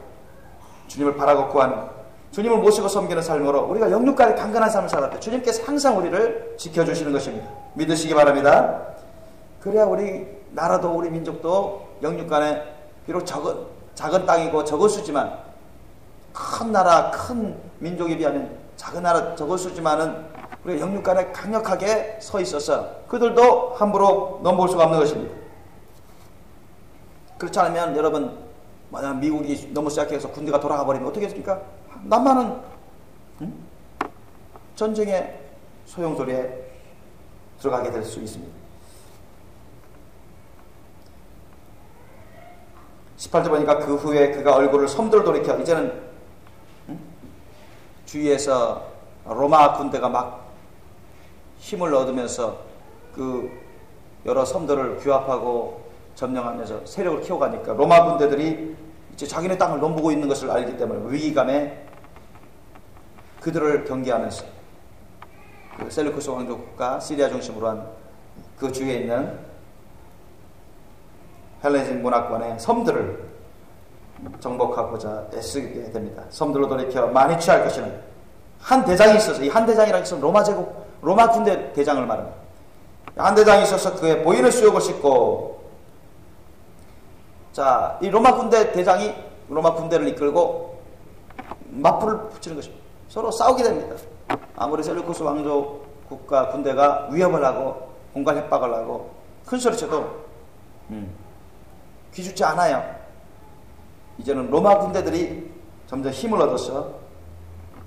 주님을 바라고 구하는 주님을 모시고 섬기는 삶으로 우리가 영육간에 강건한 삶을 살아갈 때 주님께서 항상 우리를 지켜주시는 것입니다. 믿으시기 바랍니다. 그래야 우리 나라도 우리 민족도 영육간에 비록 작은 땅이고 적을 수지만 큰 나라 큰 민족에 비하면 작은 나라 적을 수지만은 우리가 영육간에 강력하게 서 있어서 그들도 함부로 넘볼 수가 없는 것입니다. 그렇지 않으면 여러분 만약 미국이 너무 시작해서 군대가 돌아가 버리면 어떻게 했습니까? 남한은 전쟁의 소용돌이에 들어가게 될 수 있습니다. 18절 보니까 그 후에 그가 얼굴을 섬들어 돌이켜 이제는 주위에서 로마 군대가 막 힘을 얻으면서 그 여러 섬들을 규합하고 점령하면서 세력을 키워가니까 로마 군대들이 이제 자기네 땅을 넘보고 있는 것을 알기 때문에 위기감에 그들을 경계하면서 그 셀루쿠스 왕족과 시리아 중심으로 한 그 주위에 있는 헬레니즘 문화권의 섬들을 정복하고자 애쓰게 됩니다. 섬들로 돌이켜 많이 취할 것이는 한 대장이 있어서 이 한 대장이라는 것은 로마 제국 로마 군대 대장을 말합니다. 한 대장이 있어서 그의 보이는 수욕을 싣고 자, 이 로마 군대 대장이 로마 군대를 이끌고 맞불을 붙이는 것입니다. 서로 싸우게 됩니다. 아무리 셀루쿠스 왕족 국가 군대가 위협을 하고 공간 협박을 하고 큰 소리쳐도 귀죽지 않아요. 이제는 로마 군대들이 점점 힘을 얻어서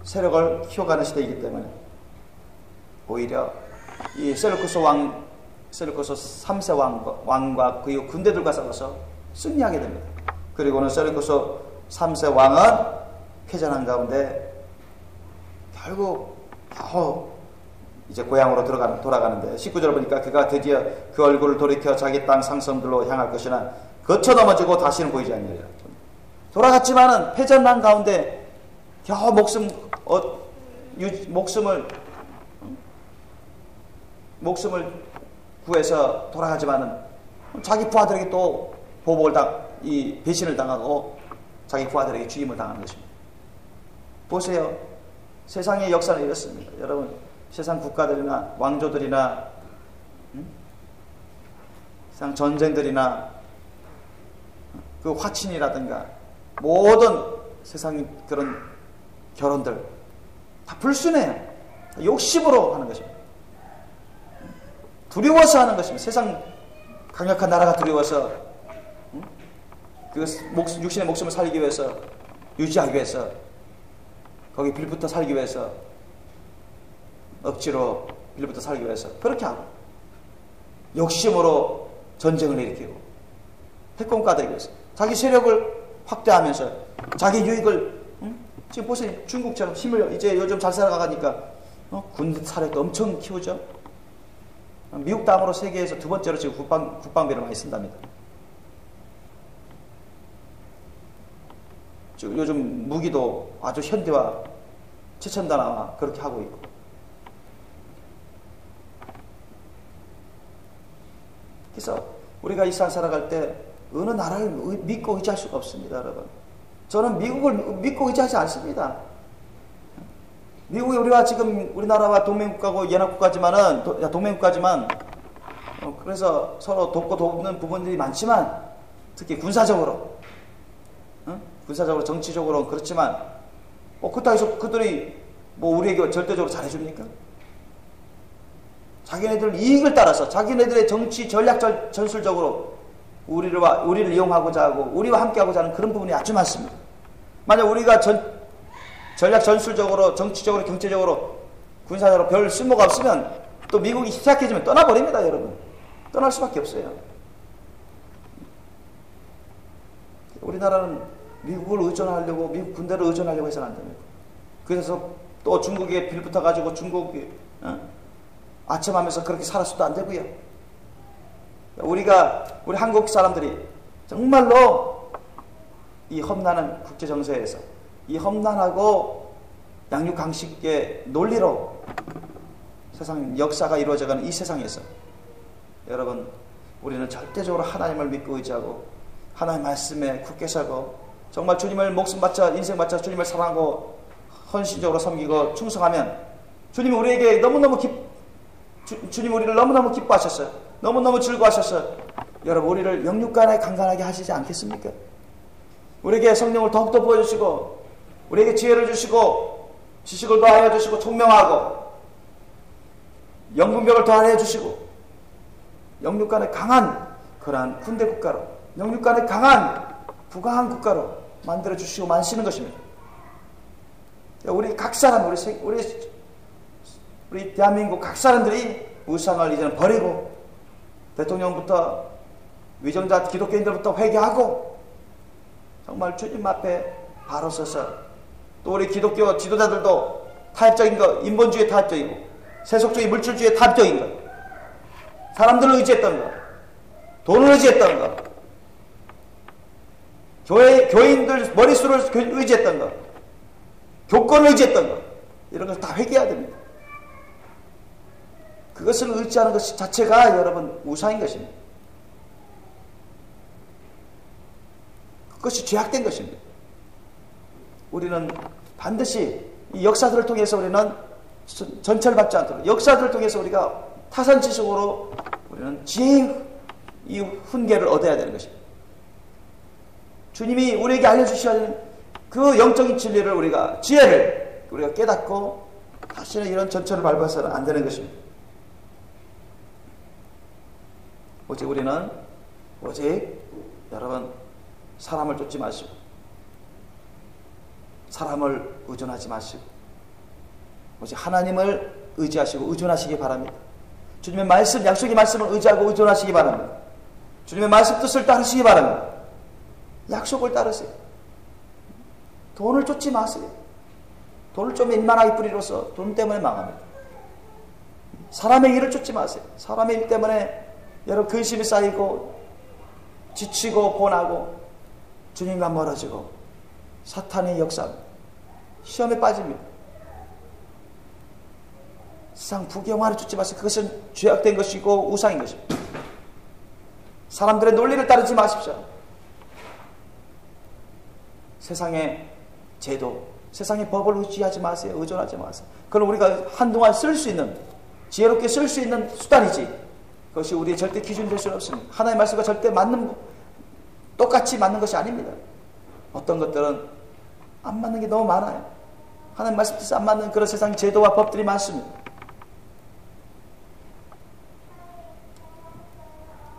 세력을 키워가는 시대이기 때문에 오히려 이 셀루쿠스 3세 왕과 그의 군대들과 싸워서 승리하게 됩니다. 그리고는 셀루쿠스 3세 왕은 패전한 가운데 결국 이제 고향으로 돌아가는데 19절 보니까 그가 드디어 그 얼굴을 돌이켜 자기 땅 상섬들로 향할 것이나 거쳐 넘어지고 다시는 보이지 않느니라. 돌아갔지만은 패전난 가운데 겨우 목숨을 구해서 돌아가지만은 자기 부하들에게 또 이 배신을 당하고 자기 부하들에게 죽임을 당하는 것입니다. 보세요. 세상의 역사는 이렇습니다. 여러분, 세상 국가들이나 왕조들이나 세상 전쟁들이나 그 화친이라든가 모든 세상 그런 결혼들 다 불순해요. 욕심으로 하는 것입니다. 두려워서 하는 것입니다. 세상 강력한 나라가 두려워서 그 육신의 목숨을 살기 위해서, 유지하기 위해서, 거기 빌붙어 살기 위해서, 억지로 빌붙어 살기 위해서 그렇게 하고, 욕심으로 전쟁을 일으키고, 패권가들이 위해서 자기 세력을 확대하면서 자기 유익을, 지금 보세요. 중국처럼 힘을 이제 요즘 잘 살아가니까 군 사력도 엄청 키우죠. 미국 다음으로 세계에서 두 번째로 지금 국방비를 많이 쓴답니다. 지금 요즘 무기도 아주 현대화, 최첨단화 그렇게 하고 있고. 그래서 우리가 이 세상 살아갈 때 어느 나라를 믿고 의지할 수가 없습니다, 여러분. 저는 미국을 믿고 의지하지 않습니다. 미국이 우리나라와 동맹국가고 연합국가지만은, 동맹국가지만, 그래서 서로 돕고 돕는 부분들이 많지만, 특히 군사적으로, 정치적으로는 그렇지만, 그렇다고 해서 그들이 우리에게 절대적으로 잘해줍니까? 자기네들 이익을 따라서, 자기네들의 정치 전략 전술적으로 우리를 이용하고자 하고, 우리와 함께하고자 하는 그런 부분이 아주 많습니다. 만약 우리가 전략 전술적으로, 정치적으로, 경제적으로, 군사적으로 별 쓸모가 없으면 또 미국이 희약해지면 떠나버립니다, 여러분. 떠날 수밖에 없어요. 우리나라는 미국을 의존하려고, 미국 군대를 의존하려고 해서는 안 됩니다. 그래서 또 중국에 빌붙어가지고 중국이 아첨하면서 그렇게 살아서도 안 되고요. 우리 한국 사람들이 정말로 이 험난한 국제 정세에서 이 험난하고 양육강식의 논리로 세상 역사가 이루어져가는 이 세상에서 여러분, 우리는 절대적으로 하나님을 믿고 의지하고 하나님의 말씀에 굳게 서고 정말 주님을 목숨 바쳐 인생 바쳐 주님을 사랑하고 헌신적으로 섬기고 충성하면 주님이 우리에게 주님 우리를 너무너무 기뻐하셨어요. 너무너무 즐거워하셨어요. 여러분, 우리를 영육간에 강건하게 하시지 않겠습니까? 우리에게 성령을 더욱더 부어주시고 우리에게 지혜를 주시고 지식을 더하여 주시고 총명하고 영분별을 더하여 주시고 영육간에 강한 그러한 군대 국가로, 영육간에 강한 부강한 국가로 만들어 주시고 만드시는 것입니다. 우리 각 사람, 우리 대한민국 각 사람들이 우상을 이제는 버리고 대통령부터 위정자 기독교인들부터 회개하고 정말 주님 앞에 바로 서서 또 우리 기독교 지도자들도 타협적인 것, 인본주의에 타협적이고 세속주의 물질주의에 타협적인 것, 사람들을 의지했던 것, 돈을 의지했던 것, 교인들 머릿수를 의지했던 것, 교권을 의지했던 것, 이런 걸 다 회개해야 됩니다. 그것을 의지하는 것 자체가 여러분 우상인 것입니다. 그것이 죄악된 것입니다. 우리는 반드시 이 역사들을 통해서 우리는 전철 받지 않도록, 역사들을 통해서 우리가 타산 지식으로 우리는 지혜의 이 훈계를 얻어야 되는 것입니다. 주님이 우리에게 알려주셔야 하는 그 영적인 진리를 지혜를 우리가 깨닫고 다시는 이런 전철을 밟아서는 안 되는 것입니다. 우리는 여러분 사람을 쫓지 마시고 사람을 의존하지 마시고 오직 하나님을 의지하시고 의존하시기 바랍니다. 주님의 말씀, 약속의 말씀을 의지하고 의존하시기 바랍니다. 주님의 말씀 뜻을 따르시기 바랍니다. 약속을 따르세요. 돈을 쫓지 마세요. 돈을 좀 일만하게 뿌리로써 돈 때문에 망합니다. 사람의 일을 쫓지 마세요. 사람의 일 때문에 여러분 근심이 쌓이고 지치고 고나고 주님과 멀어지고 사탄의 역사, 시험에 빠집니다. 세상 부경화를 쫓지 마세요. 그것은 죄악된 것이고 우상인 것입니다. 사람들의 논리를 따르지 마십시오. 세상의 제도, 세상의 법을 의지하지 마세요. 의존하지 마세요. 그건 우리가 한동안 쓸 수 있는, 지혜롭게 쓸 수 있는 수단이지, 그것이 우리의 절대 기준이 될 수는 없습니다. 하나님의 말씀과 절대 똑같이 맞는 것이 아닙니다. 어떤 것들은 안 맞는 게 너무 많아요. 하나님 말씀 뜻에 안 맞는 그런 세상 제도와 법들이 많습니다.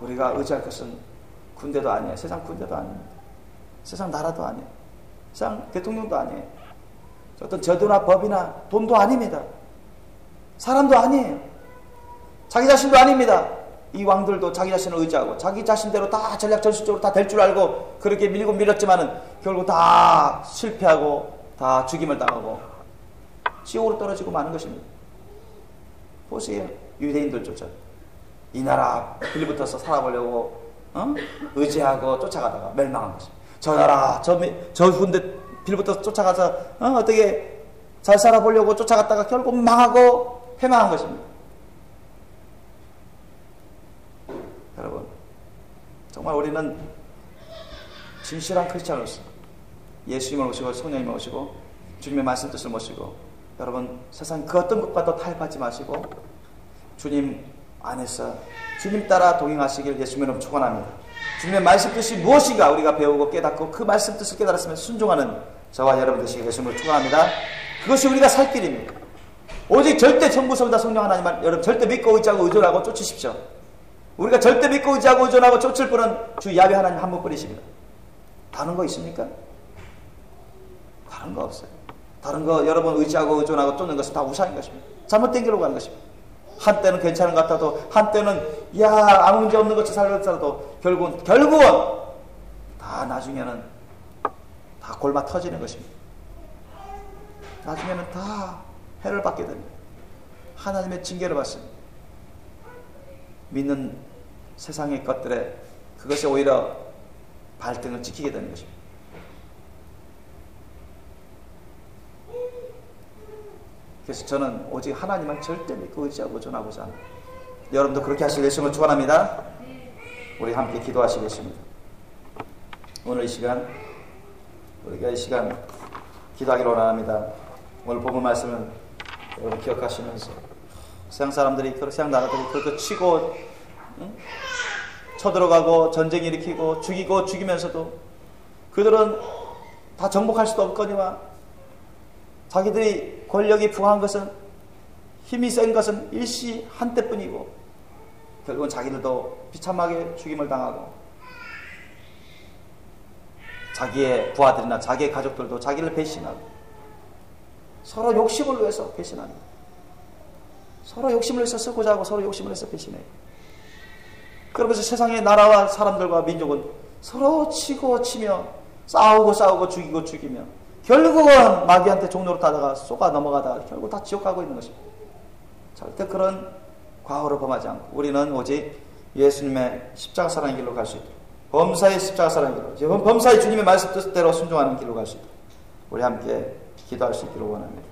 우리가 의지할 것은 군대도 아니에요. 세상 군대도 아닙니다. 세상 나라도 아니에요. 세상 대통령도 아니에요. 어떤 제도나 법이나 돈도 아닙니다. 사람도 아니에요. 자기 자신도 아닙니다. 이 왕들도 자기 자신을 의지하고 자기 자신대로 다 전략 전술적으로 다 될 줄 알고 그렇게 밀고 밀었지만은 결국 다 실패하고 다 죽임을 당하고 지옥으로 떨어지고 마는 것입니다. 보세요. 유대인들조차 이 나라 빌붙어서 살아보려고 의지하고 쫓아가다가 멸망한 것입니다. 저 나라 저 군대 빌붙어서 쫓아가서 어떻게 잘 살아보려고 쫓아갔다가 결국 망하고 패망한 것입니다. 여러분, 정말 우리는 진실한 크리스찬으로서 예수님을 모시고 성령님을 모시고 주님의 말씀 뜻을 모시고 여러분 세상 그 어떤 것과도 타협하지 마시고 주님 안에서 주님 따라 동행하시길 예수님으로 축원합니다. 주님의 말씀 뜻이 무엇인가 우리가 배우고 깨닫고 그 말씀 뜻을 깨달았으면 순종하는 저와 여러분 되시길 예수님으로 축원합니다. 그것이 우리가 살 길입니다. 오직 절대 전부 성다 성령 하나님만 여러분 절대 믿고 의지하고 의존하고 쫓으십시오. 우리가 절대 믿고 의지하고 의존하고 쫓을 분은 주 야훼 하나님 한 분뿐이십니다. 다른 거 있습니까? 다른 거 없어요. 다른 거 여러분 의지하고 의존하고 쫓는 것은 다 우상인 것입니다. 잘못된 길로 가는 것입니다. 한때는 괜찮은 것 같아도 한때는 아무 문제 없는 것처럼 살았더라도 결국은 다 나중에는 다 골마 터지는 것입니다. 나중에는 다 해를 받게 됩니다. 하나님의 징계를 받습니다. 믿는 세상의 것들에 그것이 오히려 발등을 찍히게 되는 것입니다. 그래서 저는 오직 하나님만 절대 믿고 의지하고 전하고자 합니다. 여러분도 그렇게 하실 예수님을 축원합니다. 우리 함께 기도하시겠습니다. 오늘 이 시간 우리가 이 시간 기도하기를 원합니다. 오늘 본문 말씀은 여러분 기억하시면서 세상 사람들이 세상 나라들이 그렇게 치고 쳐들어가고 전쟁 일으키고 죽이고 죽이면서도 그들은 다 정복할 수도 없거니와 자기들이 권력이 부한 것은 힘이 센 것은 일시 한때뿐이고 결국은 자기들도 비참하게 죽임을 당하고 자기의 부하들이나 자기의 가족들도 자기를 배신하고 서로 욕심을 위해서 배신합니다. 서로 욕심을 위해서 쓰고자 하고 서로 욕심을 위해서 배신해요. 그러면서 세상의 나라와 사람들과 민족은 서로 치고 치며 싸우고 죽이고 죽이며 결국은 마귀한테 종로로 타다가 쏘가 넘어가다가 결국 다 지옥 가고 있는 것입니다. 절대 그런 과오를 범하지 않고 우리는 오직 예수님의 십자가 사랑의 길로 갈 수 있도록 범사의 십자가 사랑의 길로 범사의 주님의 말씀 뜻대로 순종하는 길로 갈 수 있도록 우리 함께 기도할 수 있기를 원합니다.